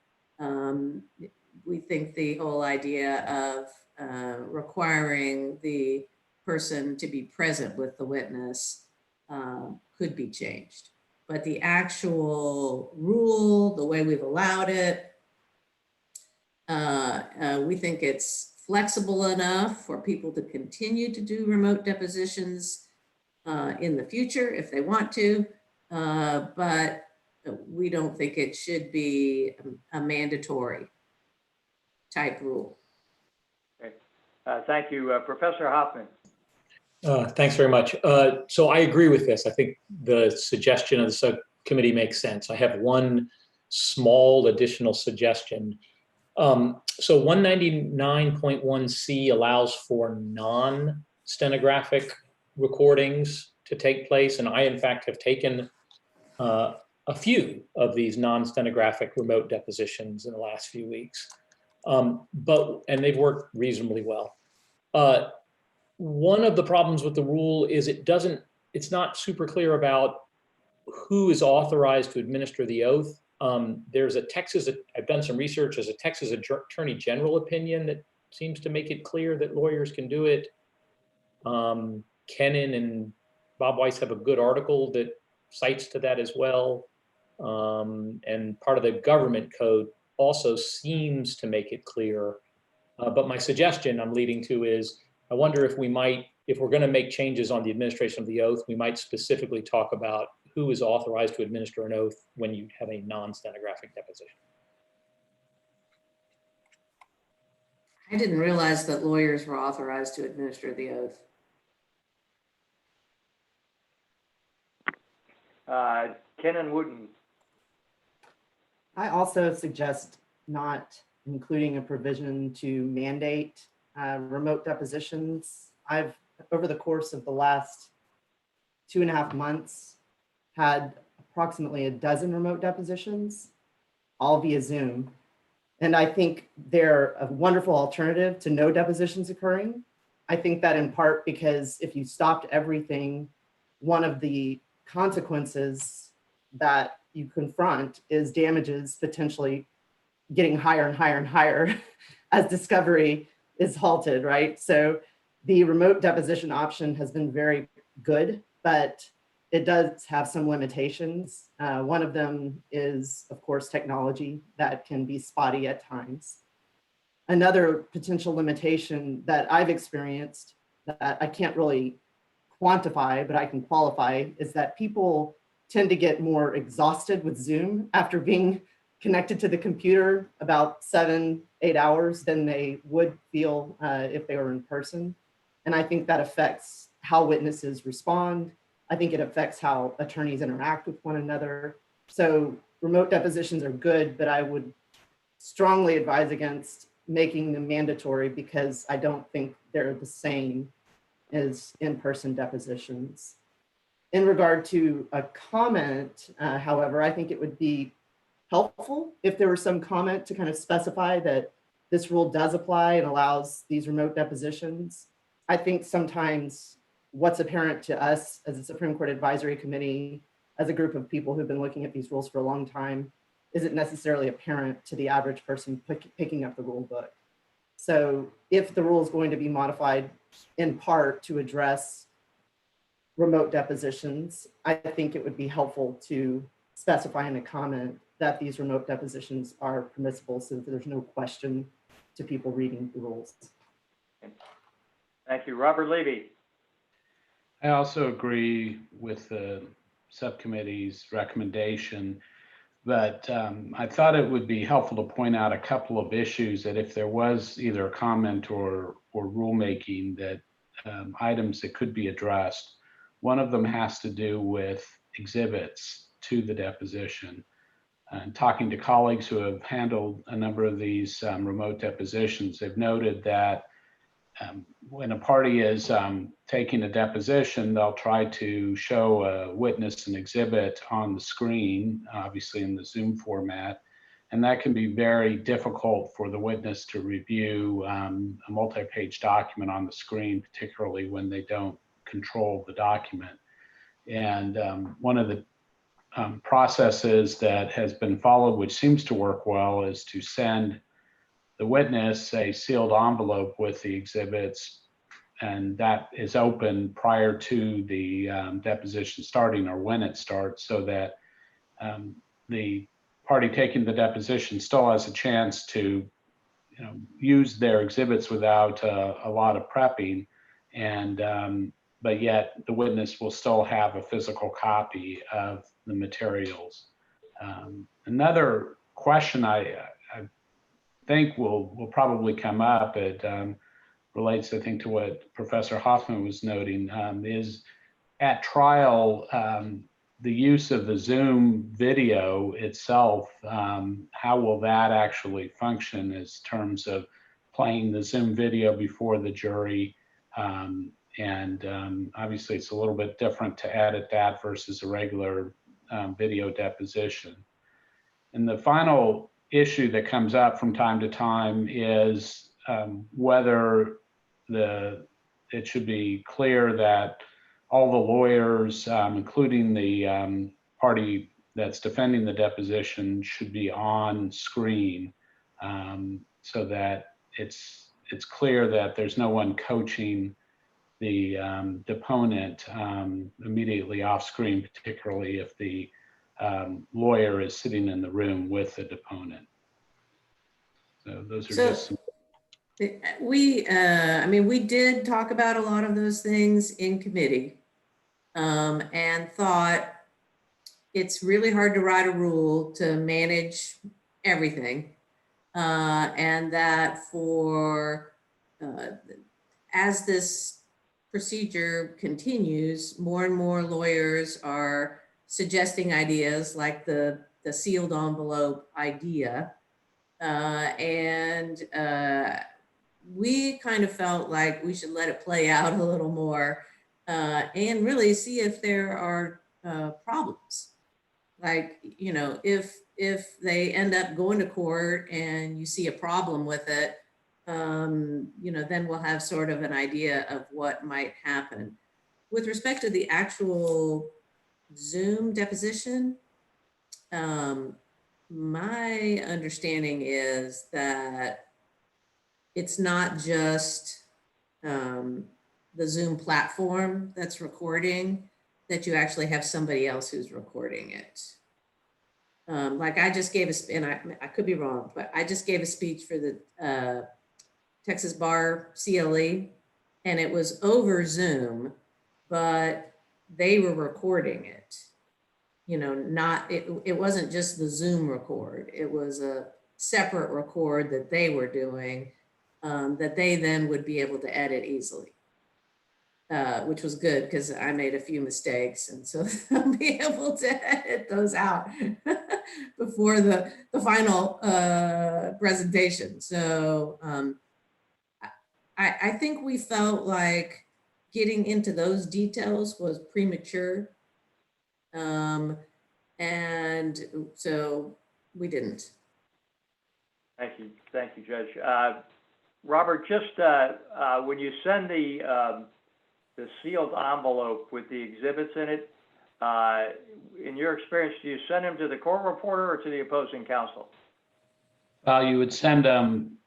we think the whole idea of requiring the person to be present with the witness could be changed. But the actual rule, the way we've allowed it, we think it's flexible enough for people to continue to do remote depositions in the future if they want to, but we don't think it should be a mandatory type rule. Okay. Thank you. Professor Hoffman. Thanks very much. So I agree with this. I think the suggestion of the subcommittee makes sense. I have one small additional suggestion. So 199.1C allows for non-stenographic recordings to take place. And I, in fact, have taken a few of these non-stenographic remote depositions in the last few weeks. And they've worked reasonably well. One of the problems with the rule is it doesn't it's not super clear about who is authorized to administer the oath. There's a Texas, I've done some research, there's a Texas Attorney General opinion that seems to make it clear that lawyers can do it. Kennan and Bob Weiss have a good article that cites to that as well. And part of the government code also seems to make it clear. But my suggestion I'm leading to is, I wonder if we might, if we're going to make changes on the administration of the oath, we might specifically talk about who is authorized to administer an oath when you have a non-stenographic deposition. I didn't realize that lawyers were authorized to administer the oath. Kenan Wooten. I also suggest not including a provision to mandate remote depositions. I've, over the course of the last 2.5 months, had approximately a dozen remote depositions, all via Zoom. And I think they're a wonderful alternative to no depositions occurring. I think that in part because if you stopped everything, one of the consequences that you confront is damages potentially getting higher and higher and higher as discovery is halted, right? So the remote deposition option has been very good, but it does have some limitations. One of them is, of course, technology that can be spotty at times. Another potential limitation that I've experienced that I can't really quantify, but I can qualify, is that people tend to get more exhausted with Zoom after being connected to the computer about 7-8 hours than they would feel if they were in person. And I think that affects how witnesses respond. I think it affects how attorneys interact with one another. So remote depositions are good, but I would strongly advise against making them mandatory because I don't think they're the same as in-person depositions. In regard to a comment, however, I think it would be helpful if there were some comment to kind of specify that this rule does apply and allows these remote depositions. I think sometimes what's apparent to us as a Supreme Court Advisory Committee, as a group of people who've been looking at these rules for a long time, isn't necessarily apparent to the average person picking up the rule book. So if the rule is going to be modified in part to address remote depositions, I think it would be helpful to specify in a comment that these remote depositions are permissible so that there's no question to people reading the rules. Thank you. Robert Levy. I also agree with the subcommittee's recommendation, but I thought it would be helpful to point out a couple of issues that if there was either a comment or rulemaking that items that could be addressed. One of them has to do with exhibits to the deposition. And talking to colleagues who have handled a number of these remote depositions, they've noted that when a party is taking a deposition, they'll try to show a witness an exhibit on the screen, obviously in the Zoom format. And that can be very difficult for the witness to review a multi-page document on the screen, particularly when they don't control the document. And one of the processes that has been followed, which seems to work well, is to send the witness a sealed envelope with the exhibits, and that is open prior to the deposition starting or when it starts, so that the party taking the deposition still has a chance to use their exhibits without a lot of prepping, and but yet the witness will still have a physical copy of the materials. Another question I think will probably come up, it relates, I think, to what Professor Hoffman was noting, is at trial, the use of the Zoom video itself, how will that actually function in terms of playing the Zoom video before the jury? And obviously it's a little bit different to edit that versus a regular video deposition. And the final issue that comes up from time to time is whether it should be clear that all the lawyers, including the party that's defending the deposition, should be on screen, so that it's clear that there's no one coaching the deponent immediately off screen, particularly if the lawyer is sitting in the room with the deponent. So those are just some. I mean, we did talk about a lot of those things in committee, and thought it's really hard to write a rule to manage everything, and that for as this procedure continues, more and more lawyers are suggesting ideas like the sealed envelope idea. We kind of felt like we should let it play out a little more, and really see if there are problems. Like, you know, if they end up going to court and you see a problem with it, you know, then we'll have sort of an idea of what might happen. With respect to the actual Zoom deposition, my understanding is that it's not just the Zoom platform that's recording, that you actually have somebody else who's recording it. Like I just gave and I could be wrong, but I just gave a speech for the Texas Bar CLE, and it was over Zoom, but they were recording it. You know, it wasn't just the Zoom record. It was a separate record that they were doing, that they then would be able to edit easily, which was good because I made a few mistakes, and so I'll be able to edit those out before the final presentation. So I think we felt like getting into those details was premature. And so we didn't. Thank you, Judge. Robert, just when you send the sealed envelope with the exhibits in it, in your experience, do you send them to the court reporter or to the opposing counsel? You would send them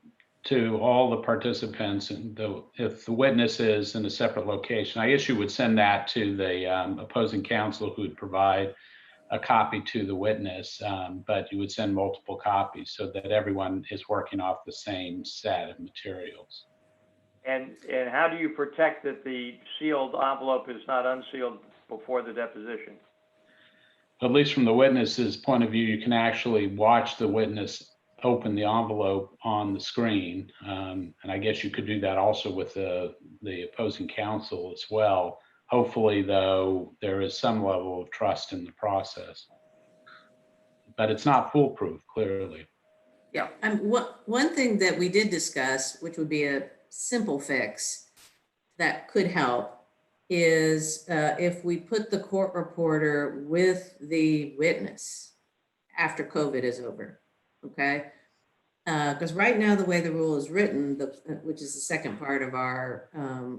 to all the participants, and if the witness is in a separate location, I guess you would send that to the opposing counsel, who would provide a copy to the witness, but you would send multiple copies so that everyone is working off the same set of materials. And how do you protect that the sealed envelope is not unsealed before the deposition? At least from the witness's point of view, you can actually watch the witness open the envelope on the screen. And I guess you could do that also with the opposing counsel as well. Hopefully, though, there is some level of trust in the process. But it's not foolproof, clearly. Yeah, one thing that we did discuss, which would be a simple fix that could help, is if we put the court reporter with the witness after COVID is over, okay? Because right now, the way the rule is written, which is the second part of our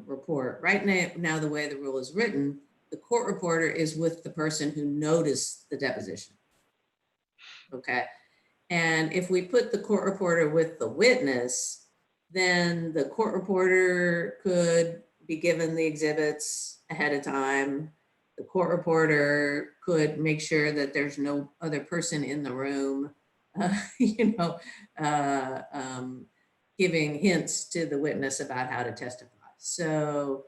report, right now, the way the rule is written, the court reporter is with the person who noticed the deposition, okay? And if we put the court reporter with the witness, then the court reporter could be given the exhibits ahead of time. The court reporter could make sure that there's no other person in the room, giving hints to the witness about how to testify. So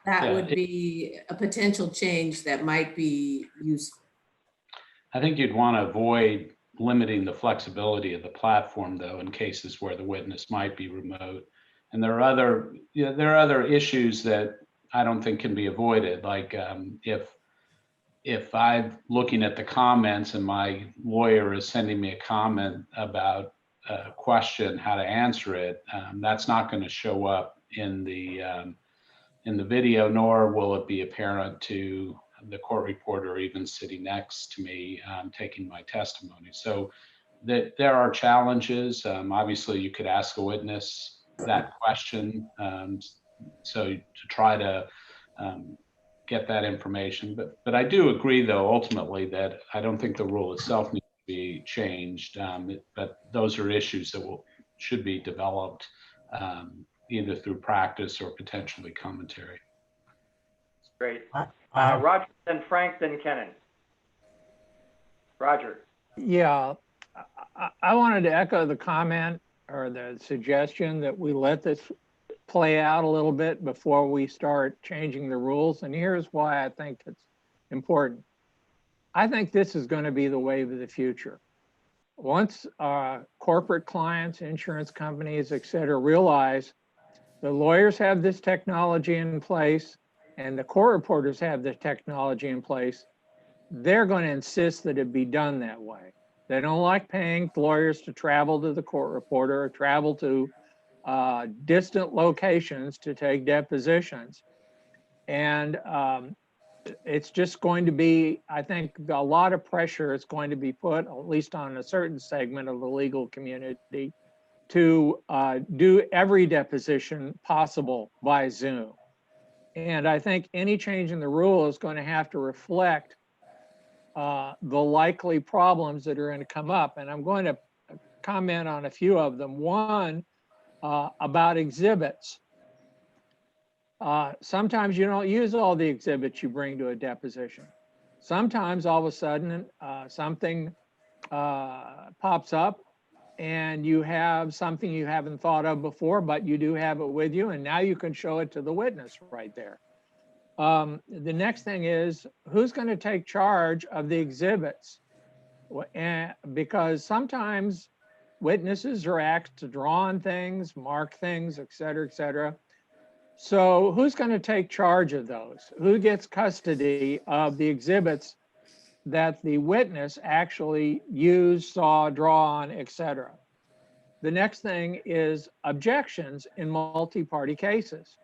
that would be a potential change that might be useful. I think you'd want to avoid limiting the flexibility of the platform, though, in cases where the witness might be remote. And there are other issues that I don't think can be avoided, like if I'm looking at the comments and my lawyer is sending me a comment about a question, how to answer it, that's not going to show up in the video, nor will it be apparent to the court reporter even sitting next to me taking my testimony. So there are challenges. Obviously, you could ask a witness that question. So to try to get that information. But I do agree, though, ultimately, that I don't think the rule itself needs to be changed. But those are issues that should be developed either through practice or potentially commentary. Great. Roger, then Frank, then Kennan. Roger. Yeah, I wanted to echo the comment or the suggestion that we let this play out a little bit before we start changing the rules. And here's why I think it's important. I think this is going to be the wave of the future. Once corporate clients, insurance companies, et cetera, realize the lawyers have this technology in place and the court reporters have the technology in place, they're going to insist that it be done that way. They don't like paying lawyers to travel to the court reporter or travel to distant locations to take depositions. And it's just going to be, I think, a lot of pressure is going to be put, at least on a certain segment of the legal community, to do every deposition possible by Zoom. And I think any change in the rule is going to have to reflect the likely problems that are going to come up. And I'm going to comment on a few of them. One, about exhibits. Sometimes you don't use all the exhibits you bring to a deposition. Sometimes all of a sudden something pops up and you have something you haven't thought of before, but you do have it with you, and now you can show it to the witness right there. The next thing is, who's going to take charge of the exhibits? Because sometimes witnesses are asked to draw on things, mark things, et cetera, et cetera. So who's going to take charge of those? Who gets custody of the exhibits that the witness actually used, saw, draw on, et cetera? The next thing is objections in multi-party cases.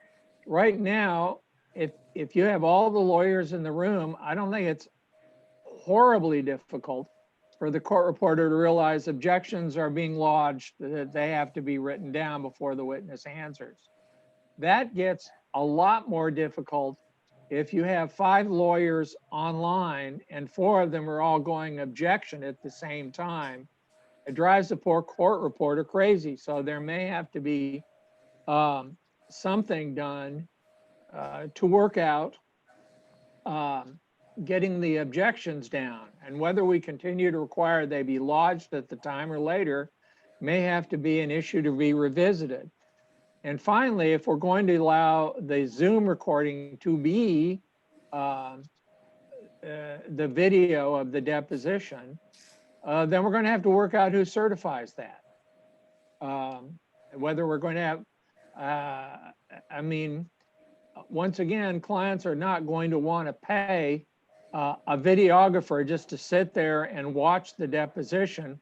Right now, if you have all the lawyers in the room, I don't think it's horribly difficult for the court reporter to realize objections are being lodged, that they have to be written down before the witness answers. That gets a lot more difficult if you have 5 lawyers online and 4 of them are all going objection at the same time. It drives the poor court reporter crazy. So there may have to be something done to work out getting the objections down, and whether we continue to require they be lodged at the time or later may have to be an issue to be revisited. And finally, if we're going to allow the Zoom recording to be the video of the deposition, then we're going to have to work out who certifies that. Whether we're going to have, I mean, once again, clients are not going to want to pay a videographer just to sit there and watch the deposition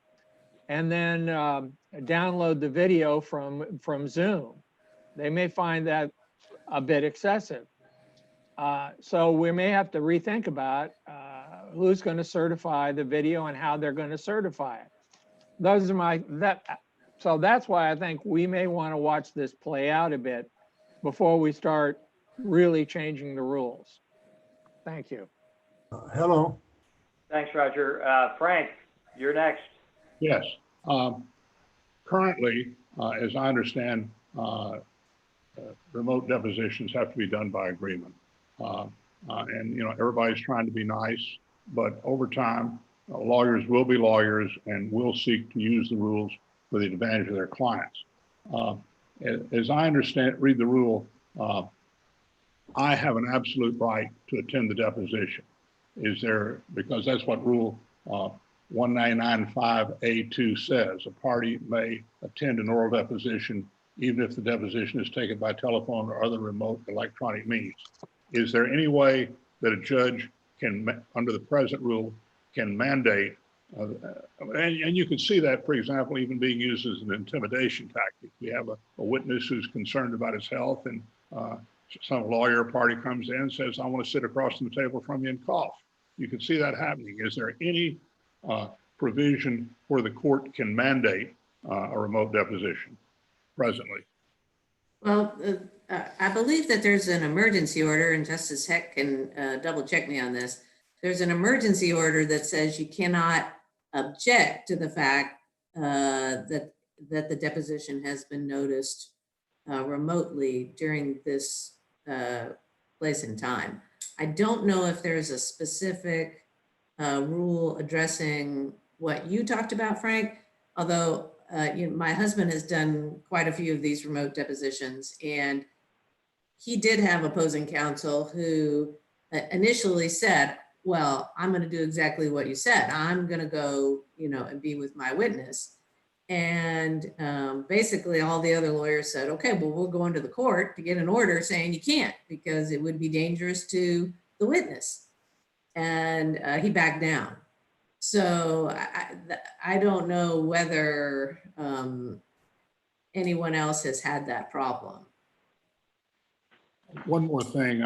and then download the video from Zoom. They may find that a bit excessive. So we may have to rethink about who's going to certify the video and how they're going to certify it. Those are so that's why I think we may want to watch this play out a bit before we start really changing the rules. Thank you. Hello. Thanks, Roger. Frank, you're next. Yes. Currently, as I understand, remote depositions have to be done by agreement. And, you know, everybody's trying to be nice, but over time, lawyers will be lawyers and will seek to use the rules for the advantage of their clients. As I read the rule, I have an absolute right to attend the deposition. Is there, because that's what rule 1995A2 says, a party may attend an oral deposition even if the deposition is taken by telephone or other remote electronic means. Is there any way that a judge can, under the present rule, can mandate, and you can see that, for example, even being used as an intimidation tactic. We have a witness who's concerned about his health, and some lawyer party comes in and says, I want to sit across from the table from you and cough. You can see that happening. Is there any provision where the court can mandate a remote deposition presently? Well, I believe that there's an emergency order, and Justice Heck can double check me on this. There's an emergency order that says you cannot object to the fact that the deposition has been noticed remotely during this place and time. I don't know if there's a specific rule addressing what you talked about, Frank, although my husband has done quite a few of these remote depositions, and he did have opposing counsel who initially said, well, I'm going to do exactly what you said. I'm going to go, and be with my witness. And basically all the other lawyers said, okay, well, we'll go into the court to get an order saying you can't because it would be dangerous to the witness. And he backed down. So I don't know whether anyone else has had that problem. One more thing,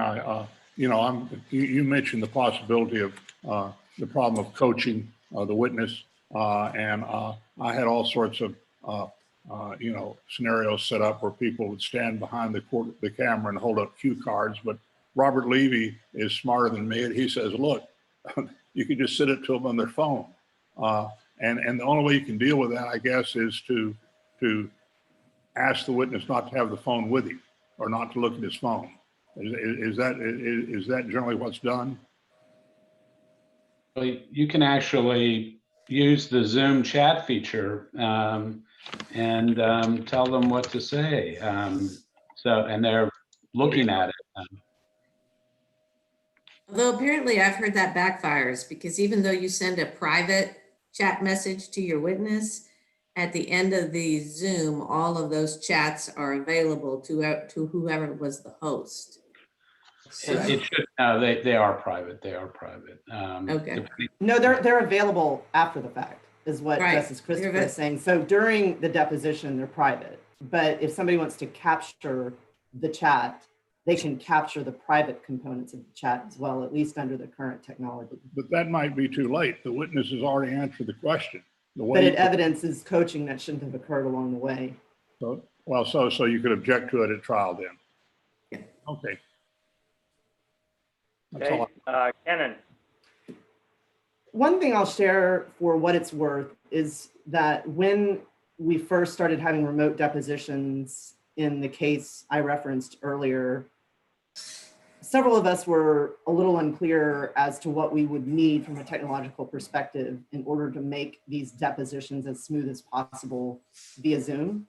you mentioned the possibility of the problem of coaching the witness, and I had all sorts of scenarios set up where people would stand behind the camera and hold up cue cards. But Robert Levy is smarter than me, and he says, look, you can just sit it to them on their phone, and the only way you can deal with that, I guess, is to ask the witness not to have the phone with him or not to look at his phone. Is that generally what's done? Well, you can actually use the Zoom chat feature and tell them what to say. And they're looking at it. Although apparently I've heard that backfires, because even though you send a private chat message to your witness, at the end of the Zoom, all of those chats are available to whoever was the host. So, It should, no, they are private. They are private. Okay. No, they're available after the fact, is what Right. Justice Christopher is saying. So during the deposition, they're private. But if somebody wants to capture the chat, they can capture the private components of the chat as well, at least under the current technology. But that might be too late. The witness has already answered the question. But it evidences coaching that shouldn't have occurred along the way. So you could object to it at trial then? Yeah. Okay. Okay, Kenan. One thing I'll share for what it's worth is that when we first started having remote depositions in the case I referenced earlier, several of us were a little unclear as to what we would need from a technological perspective in order to make these depositions as smooth as possible via Zoom.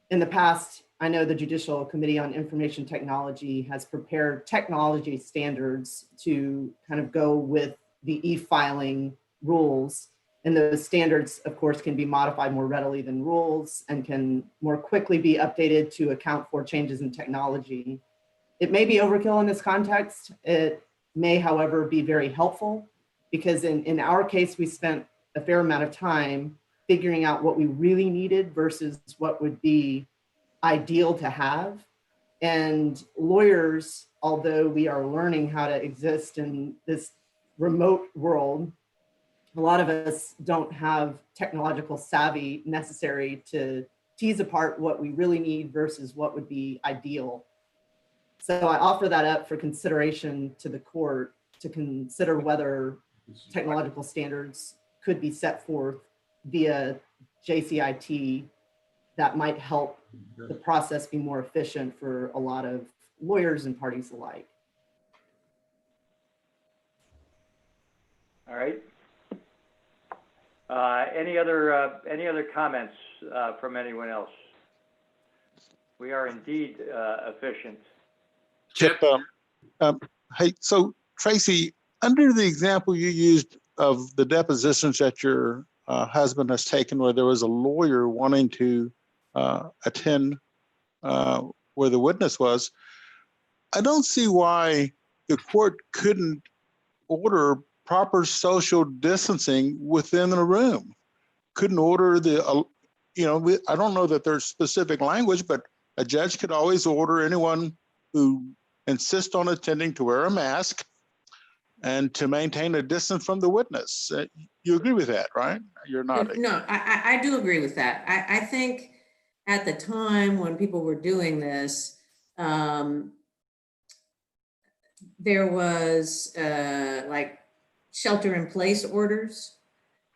In the past, I know the Judicial Committee on Information Technology has prepared technology standards to kind of go with the e-filing rules. And those standards, of course, can be modified more readily than rules and can more quickly be updated to account for changes in technology. It may be overkill in this context. It may, however, be very helpful because in our case, we spent a fair amount of time figuring out what we really needed versus what would be ideal to have. And lawyers, although we are learning how to exist in this remote world, a lot of us don't have technological savvy necessary to tease apart what we really need versus what would be ideal. So I offer that up for consideration to the court to consider whether technological standards could be set forth via JCIT that might help the process be more efficient for a lot of lawyers and parties alike. All right. Any other comments from anyone else? We are indeed efficient. Chip, hey, so Tracy, under the example you used of the depositions that your husband has taken where there was a lawyer wanting to attend where the witness was, I don't see why the court couldn't order proper social distancing within the room. Couldn't order the, I don't know that there's specific language, but a judge could always order anyone who insists on attending to wear a mask and to maintain a distance from the witness. You agree with that, right? You're nodding. No, I do agree with that. I think at the time when people were doing this, There was like shelter in place orders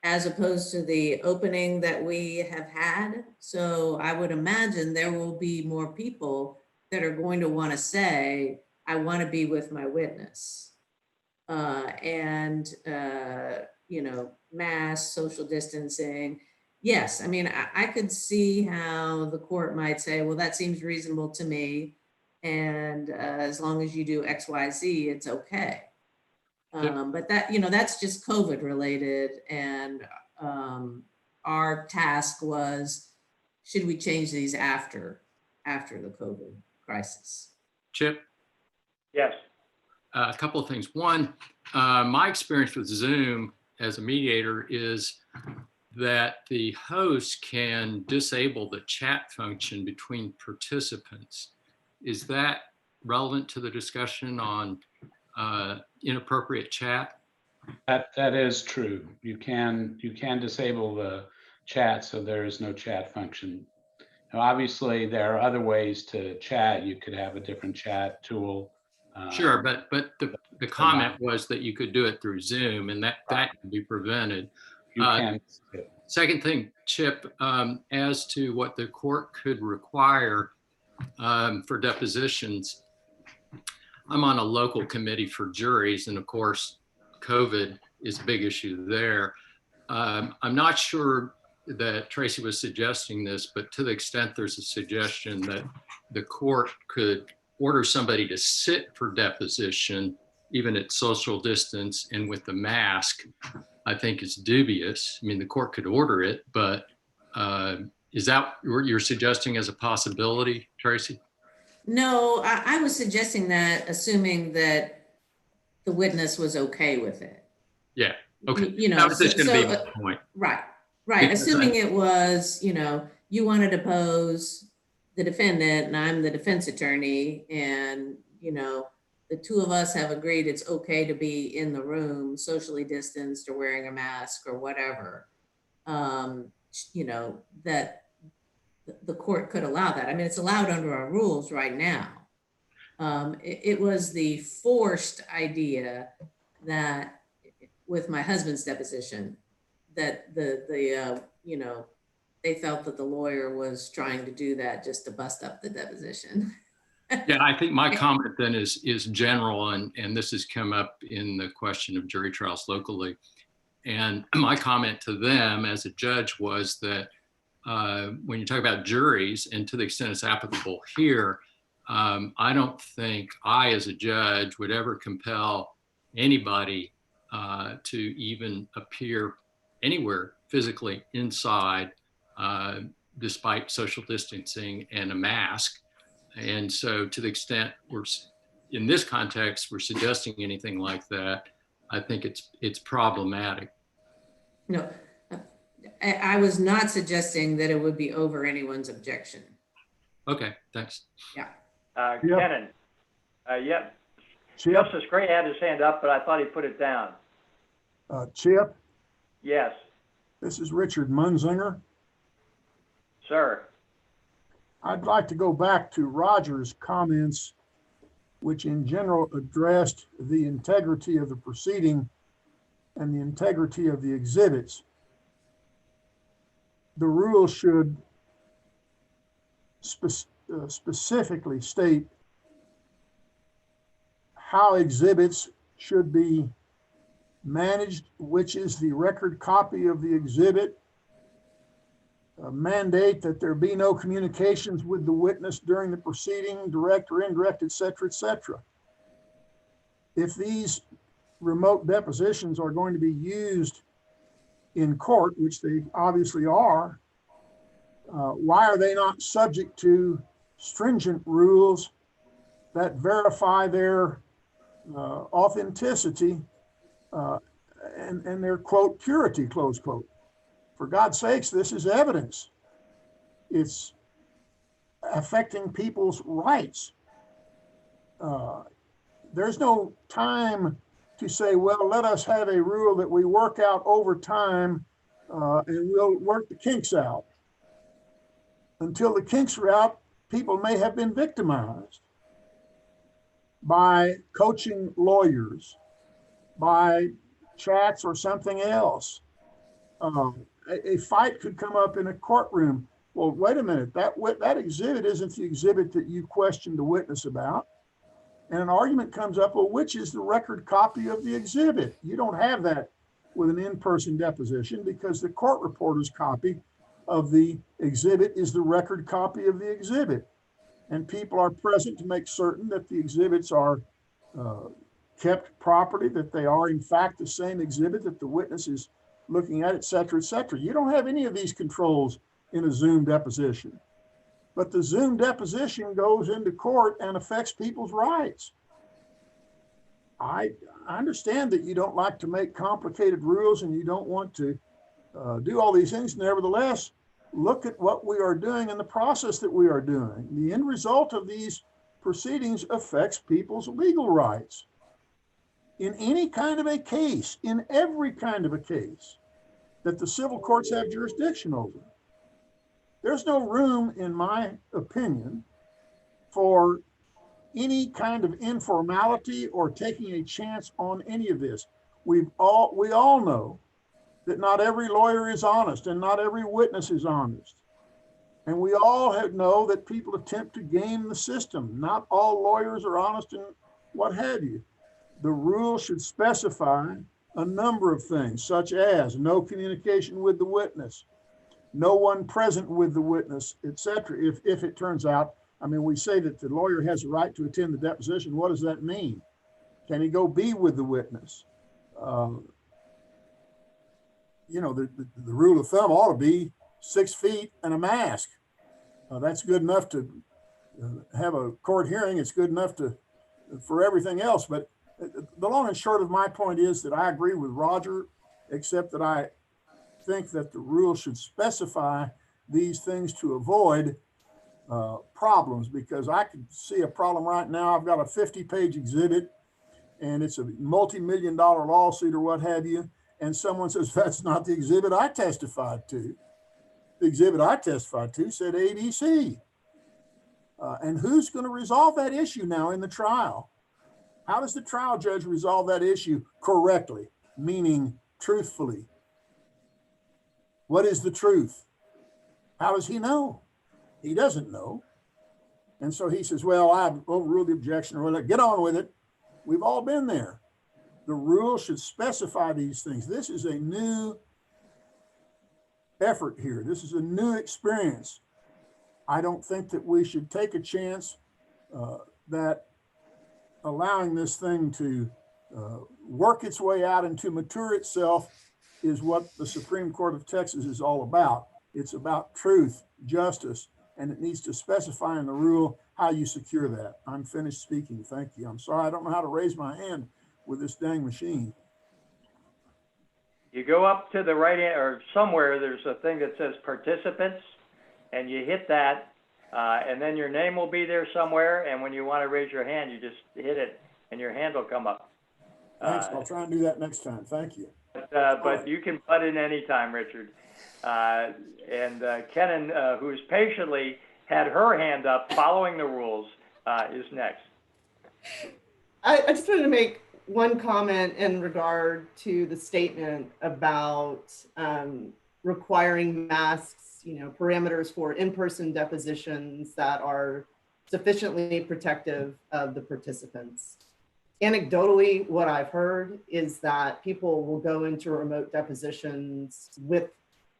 as opposed to the opening that we have had. So I would imagine there will be more people that are going to want to say, I want to be with my witness. You know, mask, social distancing. Yes, I mean, I could see how the court might say, well, that seems reasonable to me. And as long as you do X, Y, Z, it's okay. But that, you know, that's just COVID related. And our task was, should we change these after the COVID crisis? Chip? Yes. A couple of things. One, my experience with Zoom as a mediator is that the host can disable the chat function between participants. Is that relevant to the discussion on inappropriate chat? That is true. You can disable the chat so there is no chat function. Now, obviously, there are other ways to chat. You could have a different chat tool. Sure, but the comment was that you could do it through Zoom, and that can be prevented. You can. Second thing, Chip, as to what the court could require for depositions, I'm on a local committee for juries, and of course, COVID is a big issue there. I'm not sure that Tracy was suggesting this, but to the extent there's a suggestion that the court could order somebody to sit for deposition, even at social distance and with the mask, I think is dubious. I mean, the court could order it, but is that what you're suggesting as a possibility, Tracy? No, I was suggesting that, assuming that the witness was okay with it. Yeah, okay. You know, that was just gonna be my point. Right. Because Assuming it was, you know, you want to depose the defendant and I'm the defense attorney, and, you know, the two of us have agreed it's okay to be in the room, socially distanced or wearing a mask or whatever, you know, that the court could allow that. I mean, it's allowed under our rules right now. It was the forced idea that with my husband's deposition, that you know, they felt that the lawyer was trying to do that just to bust up the deposition. Yeah, I think my comment then is general, and this has come up in the question of jury trials locally. And my comment to them as a judge was that when you talk about juries, and to the extent it's applicable here, I don't think I as a judge would ever compel anybody to even appear anywhere physically inside despite social distancing and a mask. And so to the extent we're, in this context, we're suggesting anything like that, I think it's problematic. No, I was not suggesting that it would be over anyone's objection. Okay, thanks. Yeah. Kennan. Yep. Chip, Justice Gray had his hand up, but I thought he put it down. Chip, Yes, this is Richard Munzinger. sir. I'd like to go back to Roger's comments, which in general addressed the integrity of the proceeding and the integrity of the exhibits. The rule should specifically state how exhibits should be managed, which is the record copy of the exhibit, mandate that there be no communications with the witness during the proceeding, direct or indirect, et cetera, et cetera. If these remote depositions are going to be used in court, which they obviously are, why are they not subject to stringent rules that verify their authenticity and their, quote, purity, close quote? For God's sakes, this is evidence. It's affecting people's rights. There's no time to say, well, let us have a rule that we work out over time and we'll work the kinks out. Until the kinks are out, people may have been victimized. by coaching lawyers, by chats or something else. A fight could come up in a courtroom. Well, wait a minute, that exhibit isn't the exhibit that you questioned the witness about. And an argument comes up, well, which is the record copy of the exhibit? You don't have that with an in-person deposition because the court reporter's copy of the exhibit is the record copy of the exhibit. And people are present to make certain that the exhibits are kept properly, that they are in fact the same exhibit that the witness is looking at, et cetera, et cetera. You don't have any of these controls in a Zoom deposition. But the Zoom deposition goes into court and affects people's rights. I understand that you don't like to make complicated rules and you don't want to do all these things. Nevertheless, look at what we are doing and the process that we are doing. The end result of these proceedings affects people's legal rights. In any kind of a case, in every kind of a case that the civil courts have jurisdiction over. There's no room, in my opinion, for any kind of informality or taking a chance on any of this. We all know that not every lawyer is honest and not every witness is honest. And we all know that people attempt to game the system. Not all lawyers are honest and what have you. The rule should specify a number of things, such as no communication with the witness, no one present with the witness, et cetera. If it turns out, I mean, we say that the lawyer has a right to attend the deposition. What does that mean? Can he go be with the witness? The rule of thumb ought to be 6 feet and a mask. That's good enough to have a court hearing. It's good enough for everything else. But the long and short of my point is that I agree with Roger, except that I think that the rule should specify these things to avoid problems, because I can see a problem right now. I've got a 50-page exhibit and it's a multi-million-dollar lawsuit or what have you. And someone says, that's not the exhibit I testified to. The exhibit I testified to said ABC. And who's going to resolve that issue now in the trial? How does the trial judge resolve that issue correctly, meaning truthfully? What is the truth? How does he know? He doesn't know. And so he says, well, I've overruled the objection, or get on with it. We've all been there. The rule should specify these things. This is a new effort here. This is a new experience. I don't think that we should take a chance that allowing this thing to work its way out and to mature itself is what the Supreme Court of Texas is all about. It's about truth, justice, and it needs to specify in the rule how you secure that. I'm finished speaking. Thank you. I'm sorry, I don't know how to raise my hand with this dang machine. You go up to the right hand, or somewhere there's a thing that says participants, and you hit that, and then your name will be there somewhere, and when you want to raise your hand, you just hit it, and your hand will come up. Thanks. I'll try and do that next time. Thank you. But you can butt in anytime, Richard. And Kenan, who's patiently had her hand up following the rules, is next. I just wanted to make one comment in regard to the statement about requiring masks, parameters for in-person depositions that are sufficiently protective of the participants. Anecdotally, what I've heard is that people will go into remote depositions with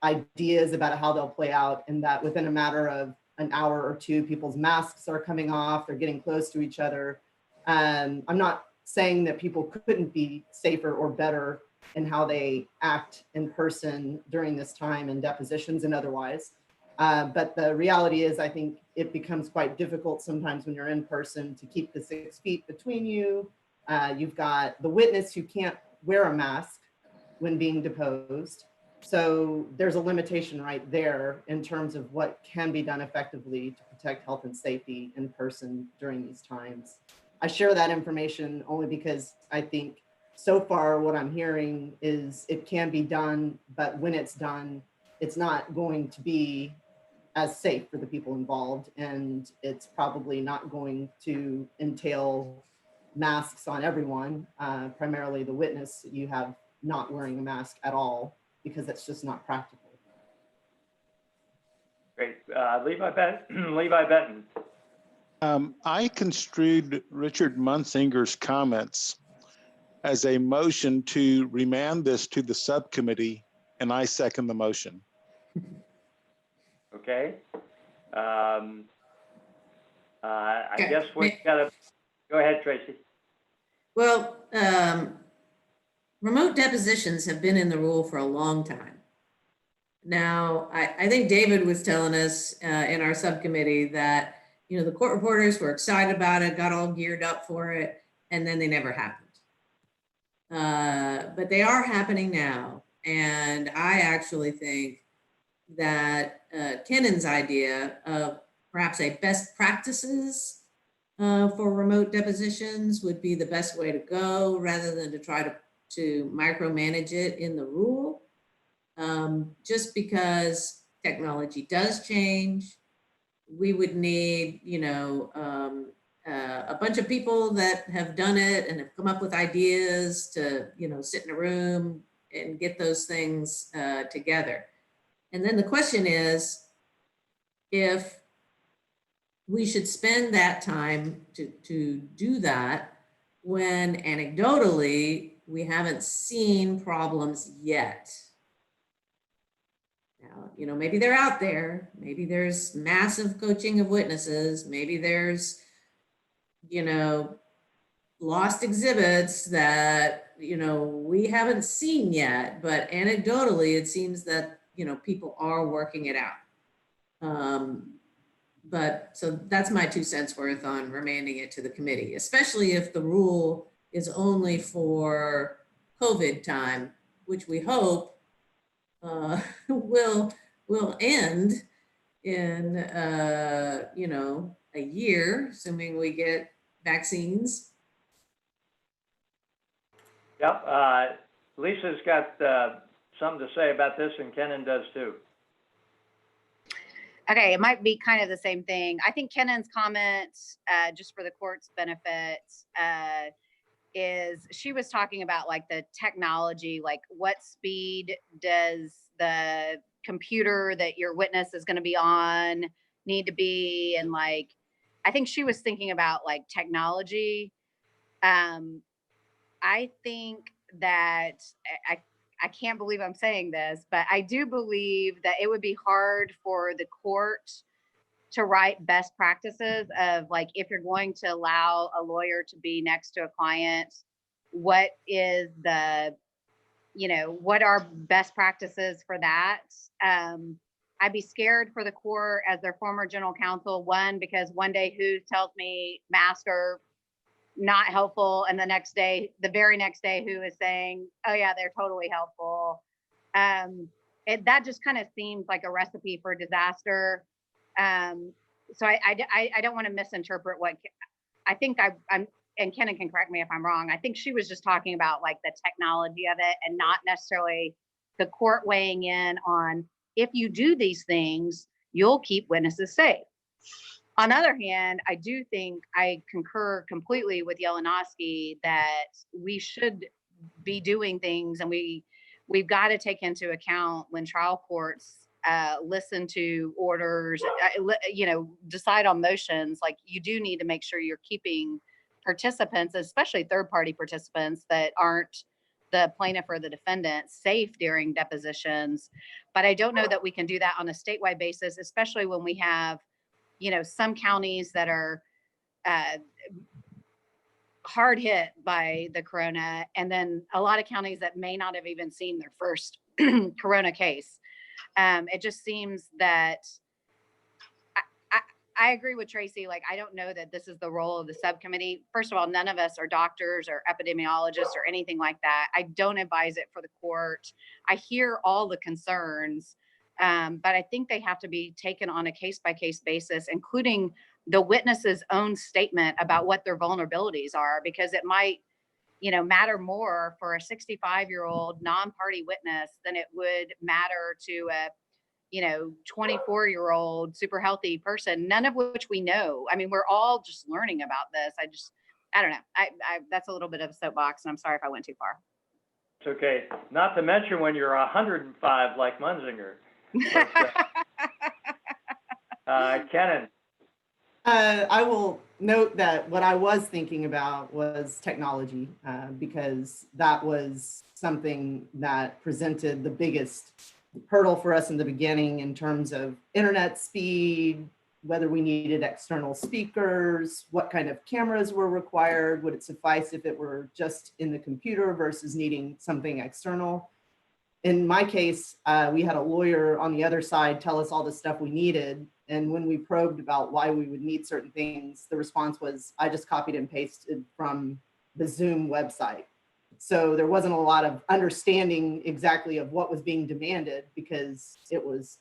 ideas about how they'll play out, and that within a matter of an hour or two, people's masks are coming off, they're getting close to each other. I'm not saying that people couldn't be safer or better in how they act in person during this time in depositions and otherwise. But the reality is, I think it becomes quite difficult sometimes when you're in person to keep the 6 feet between you. You've got the witness who can't wear a mask when being deposed. So there's a limitation right there in terms of what can be done effectively to protect health and safety in person during these times. I share that information only because I think so far what I'm hearing is it can be done, but when it's done, it's not going to be as safe for the people involved, and it's probably not going to entail masks on everyone, primarily the witness, you have not wearing a mask at all because it's just not practical. Great. Levi Benton. I construed Richard Munsinger's comments as a motion to remand this to the subcommittee, and I second the motion. Okay. I guess we've got to, go ahead, Tracy. Well, remote depositions have been in the rule for a long time. Now, I think David was telling us in our subcommittee that, you know, the court reporters were excited about it, got all geared up for it, and then they never happened. But they are happening now. And I actually think that Kennan's idea of perhaps a best practices for remote depositions would be the best way to go, rather than to try to micromanage it in the rule. Just because technology does change, we would need, you know, a bunch of people that have done it and have come up with ideas to, you know, sit in a room and get those things together. And then the question is, if we should spend that time to do that when anecdotally we haven't seen problems yet. Now, you know, maybe they're out there, maybe there's massive coaching of witnesses, maybe there's, you know, lost exhibits that, you know, we haven't seen yet, but anecdotally it seems that, you know, people are working it out. But so that's my 2 cents worth on remanding it to the committee, especially if the rule is only for COVID time, which we hope will end in you know, a year, assuming we get vaccines. Yep. Lisa's got something to say about this, and Kenan does too. Okay, it might be kind of the same thing. I think Kennan's comment, just for the court's benefit, is she was talking about like the technology, like what speed does the computer that your witness is going to be on need to be, and like I think she was thinking about like technology. I think that I can't believe I'm saying this, but I do believe that it would be hard for the court to write best practices of like, if you're going to allow a lawyer to be next to a client, what is the, you know, what are best practices for that? I'd be scared for the court as their former general counsel, one, because one day who tells me masks are not helpful, and the very next day who is saying, oh yeah, they're totally helpful. That just kind of seems like a recipe for disaster. So I don't want to misinterpret what I think. I'm, and Kenan can correct me if I'm wrong. I think she was just talking about like the technology of it, and not necessarily the court weighing in on, if you do these things, you'll keep witnesses safe. On the other hand, I do think I concur completely with Yelenosky that we should be doing things, and we've got to take into account when trial courts listen to orders, you know, decide on motions. Like, you do need to make sure you're keeping participants, especially third-party participants that aren't the plaintiff or the defendant, safe during depositions. But I don't know that we can do that on a statewide basis, especially when we have, you know, some counties that are hard hit by the corona, and then a lot of counties that may not have even seen their first corona case. It just seems that I agree with Tracy. Like, I don't know that this is the role of the subcommittee. First of all, none of us are doctors or epidemiologists or anything like that. I don't advise it for the court. I hear all the concerns, but I think they have to be taken on a case-by-case basis, including the witness's own statement about what their vulnerabilities are, because it might, you know, matter more for a 65-year-old non-party witness than it would matter to a, you know, 24-year-old super healthy person, none of which we know. I mean, we're all just learning about this. I don't know. That's a little bit of a soapbox, and I'm sorry if I went too far. It's okay. Not to mention when you're 105 like Munzinger. But, Kenan. I will note that what I was thinking about was technology, because that was something that presented the biggest hurdle for us in the beginning in terms of internet speed, whether we needed external speakers, what kind of cameras were required, would it suffice if it were just in the computer versus needing something external. In my case, we had a lawyer on the other side tell us all the stuff we needed. And when we probed about why we would need certain things, the response was, I just copied and pasted from the Zoom website. So there wasn't a lot of understanding exactly of what was being demanded because it was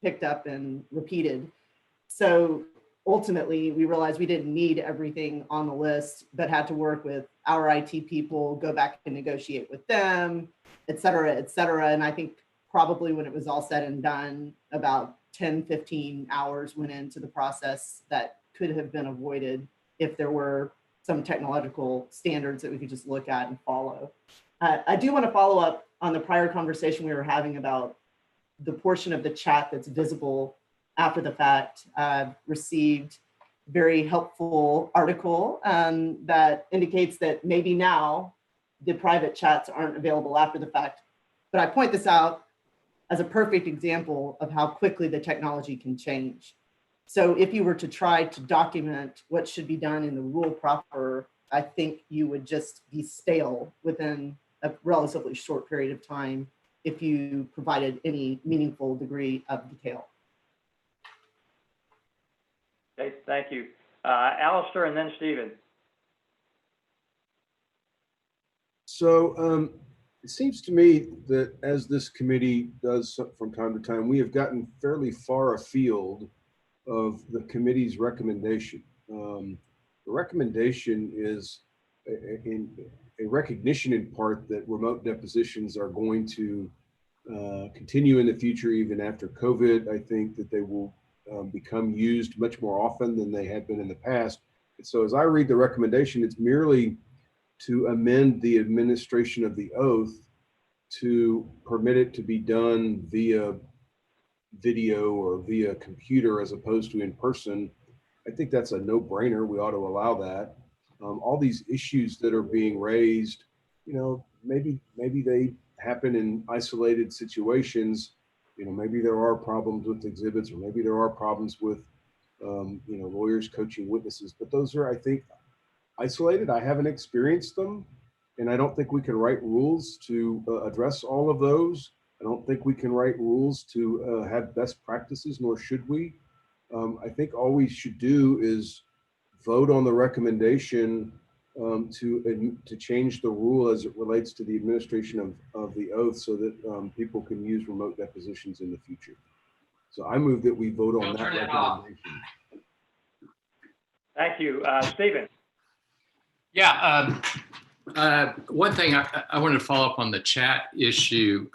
picked up and repeated. So ultimately, we realized we didn't need everything on the list, but had to work with our IT people, go back and negotiate with them, et cetera, et cetera. And I think probably when it was all said and done, about 10, 15 hours went into the process that could have been avoided if there were some technological standards that we could just look at and follow. I do want to follow up on the prior conversation we were having about the portion of the chat that's visible after the fact. Received a very helpful article that indicates that maybe now the private chats aren't available after the fact. But I point this out as a perfect example of how quickly the technology can change. So if you were to try to document what should be done in the rule proper, I think you would just be stale within a relatively short period of time if you provided any meaningful degree of detail. Okay, thank you. Alistair and then Stephen. So it seems to me that as this committee does from time to time, we have gotten fairly far afield of the committee's recommendation. The recommendation is a recognition in part that remote depositions are going to continue in the future, even after COVID. I think that they will become used much more often than they had been in the past. And so as I read the recommendation, it's merely to amend the administration of the oath to permit it to be done via video or via computer as opposed to in person. I think that's a no-brainer. We ought to allow that. All these issues that are being raised, you know, maybe they happen in isolated situations. You know, maybe there are problems with exhibits, or maybe there are problems with, you know, lawyers coaching witnesses, but those are, I think, isolated. I haven't experienced them, and I don't think we can write rules to address all of those. I don't think we can write rules to have best practices, nor should we. I think all we should do is vote on the recommendation to change the rule as it relates to the administration of the oath so that people can use remote depositions in the future. So I move that we vote on that recommendation. Thank you. Stephen. Yeah, one thing I wanted to follow up on the chat issue.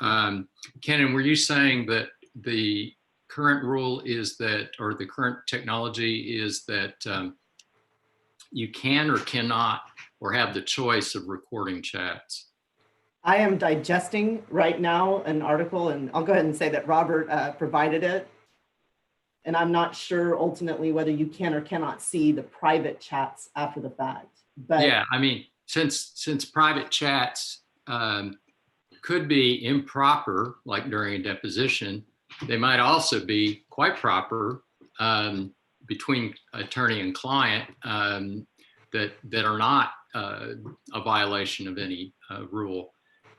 Kenan, were you saying that the current rule is that, or the current technology is that you can or cannot or have the choice of recording chats? I am digesting right now an article, and I'll go ahead and say that Robert provided it. And I'm not sure ultimately whether you can or cannot see the private chats after the fact. But yeah, I mean, since private chats could be improper, like during a deposition, they might also be quite proper between attorney and client that are not a violation of any rule.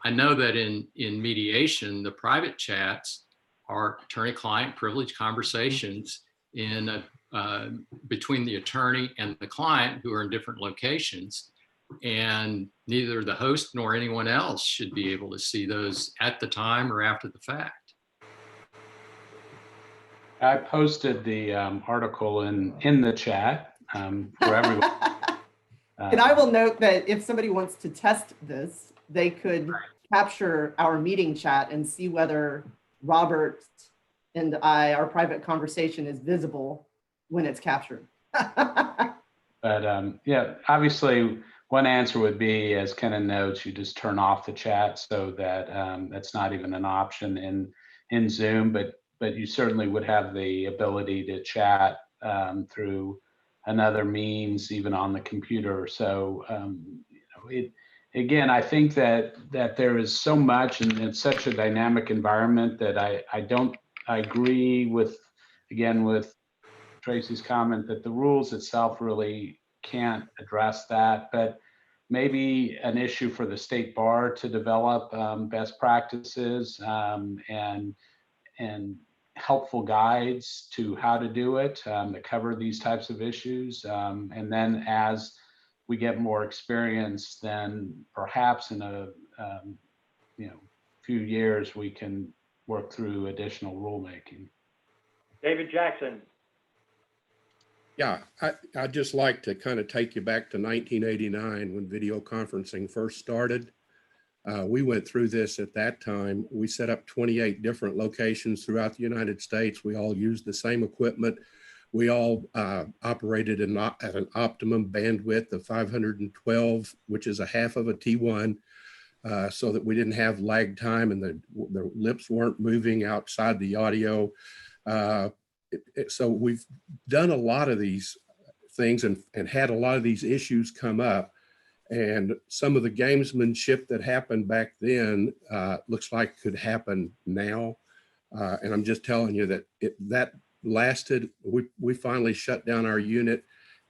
I know that in mediation, the private chats are attorney-client privileged conversations in between the attorney and the client who are in different locations, and neither the host nor anyone else should be able to see those at the time or after the fact. I posted the article in the chat for everyone. And I will note that if somebody wants to test this, they could capture our meeting chat and see whether Robert and I, our private conversation, is visible when it's captured. But yeah, obviously one answer would be, as Kenan notes, you just turn off the chat so that that's not even an option in Zoom, but you certainly would have the ability to chat through another means, even on the computer. So again, I think that there is so much, and it's such a dynamic environment that I agree with, again, with Tracy's comment that the rules itself really can't address that, but maybe an issue for the state bar to develop best practices and helpful guides to how to do it that cover these types of issues. And then as we get more experience, then perhaps in a few years we can work through additional rulemaking. David Jackson. Yeah, I'd just like to kind of take you back to 1989 when video conferencing first started. We went through this at that time. We set up 28 different locations throughout the United States. We all used the same equipment. We all operated at an optimum bandwidth of 512, which is a half of a T1, so that we didn't have lag time and the lips weren't moving outside the audio. So we've done a lot of these things and had a lot of these issues come up. And some of the gamesmanship that happened back then looks like could happen now. And I'm just telling you that that lasted. We finally shut down our unit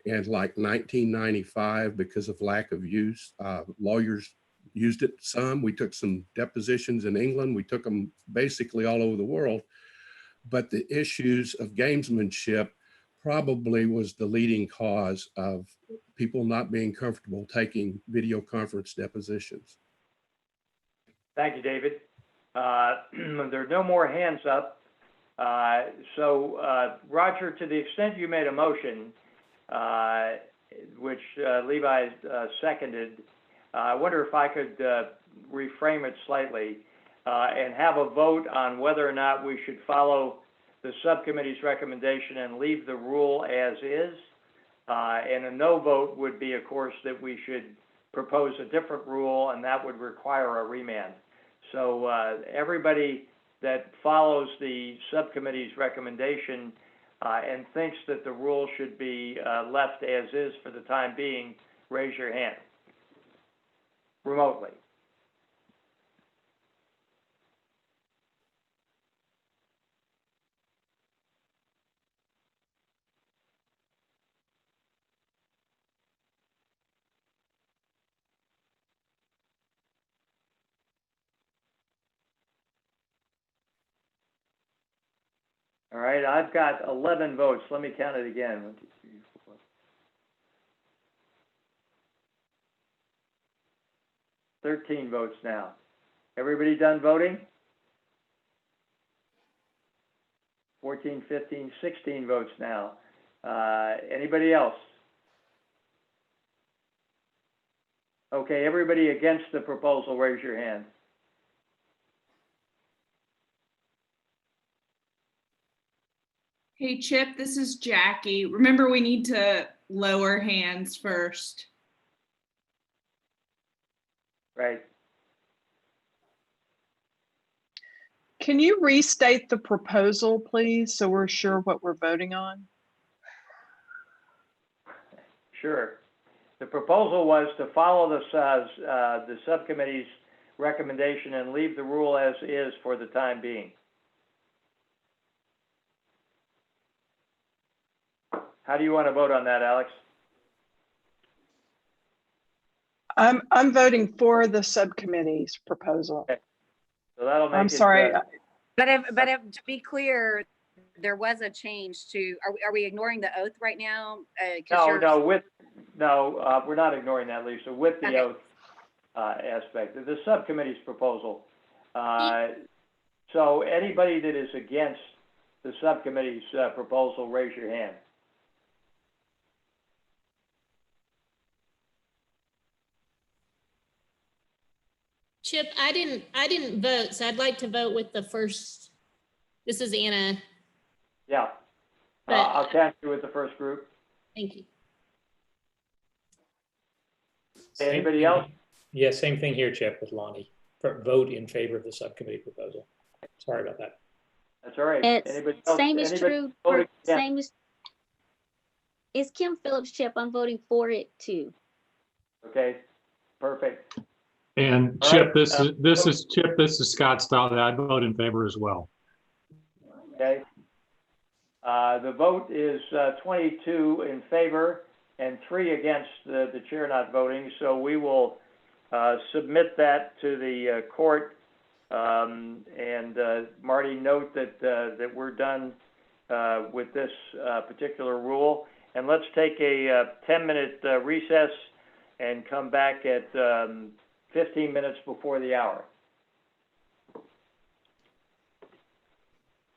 in like 1995 because of lack of use. Lawyers used it some. We took some depositions in England. We took them basically all over the world. But the issues of gamesmanship probably was the leading cause of people not being comfortable taking video conference depositions. Thank you, David. There are no more hands up. So Roger, to the extent you made a motion, which Levi seconded, I wonder if I could reframe it slightly and have a vote on whether or not we should follow the subcommittee's recommendation and leave the rule as is. And a no vote would be, of course, that we should propose a different rule, and that would require a remand. So everybody that follows the subcommittee's recommendation and thinks that the rule should be left as is for the time being, raise your hand remotely. All right, I've got 11 votes. Let me count it again. 1, 2, 3, 4. 13 votes now. Everybody done voting? 14, 15, 16 votes now. Anybody else? Okay, everybody against the proposal, raise your hand. Hey, Chip, this is Jackie. Remember, we need to lower hands first. Right. Can you restate the proposal, please, so we're sure what we're voting on? Sure. The proposal was to follow the subcommittee's recommendation and leave the rule as is for the time being. How do you want to vote on that, Alex? I'm voting for the subcommittee's proposal. Okay. So that'll make I'm sorry. But if, to be clear, there was a change to, are we ignoring the oath right now? No, we're not ignoring that, Lisa, with the oath aspect. The subcommittee's proposal. So anybody that is against the subcommittee's proposal, raise your hand. Chip, I didn't vote, so I'd like to vote with the first. This is Anna. Yeah, I'll count you with the first group. Thank you. Anybody else? Yeah, same thing here, Chip, with Lonnie. Vote in favor of the subcommittee proposal. Sorry about that. That's all right. It's Anybody else? same is Anybody true voting for against? same as it's Kim Phillips, Chip. I'm voting for it too. Okay, perfect. And All Chip, right, this is Chip. This is Scott Stout. I'd vote in favor as well. Okay. The vote is 22 in favor and 3 against the chair not voting. So we will submit that to the court. And Marty, note that that we're done with this particular rule. And let's take a 10-minute recess and come back at 15 minutes before the hour.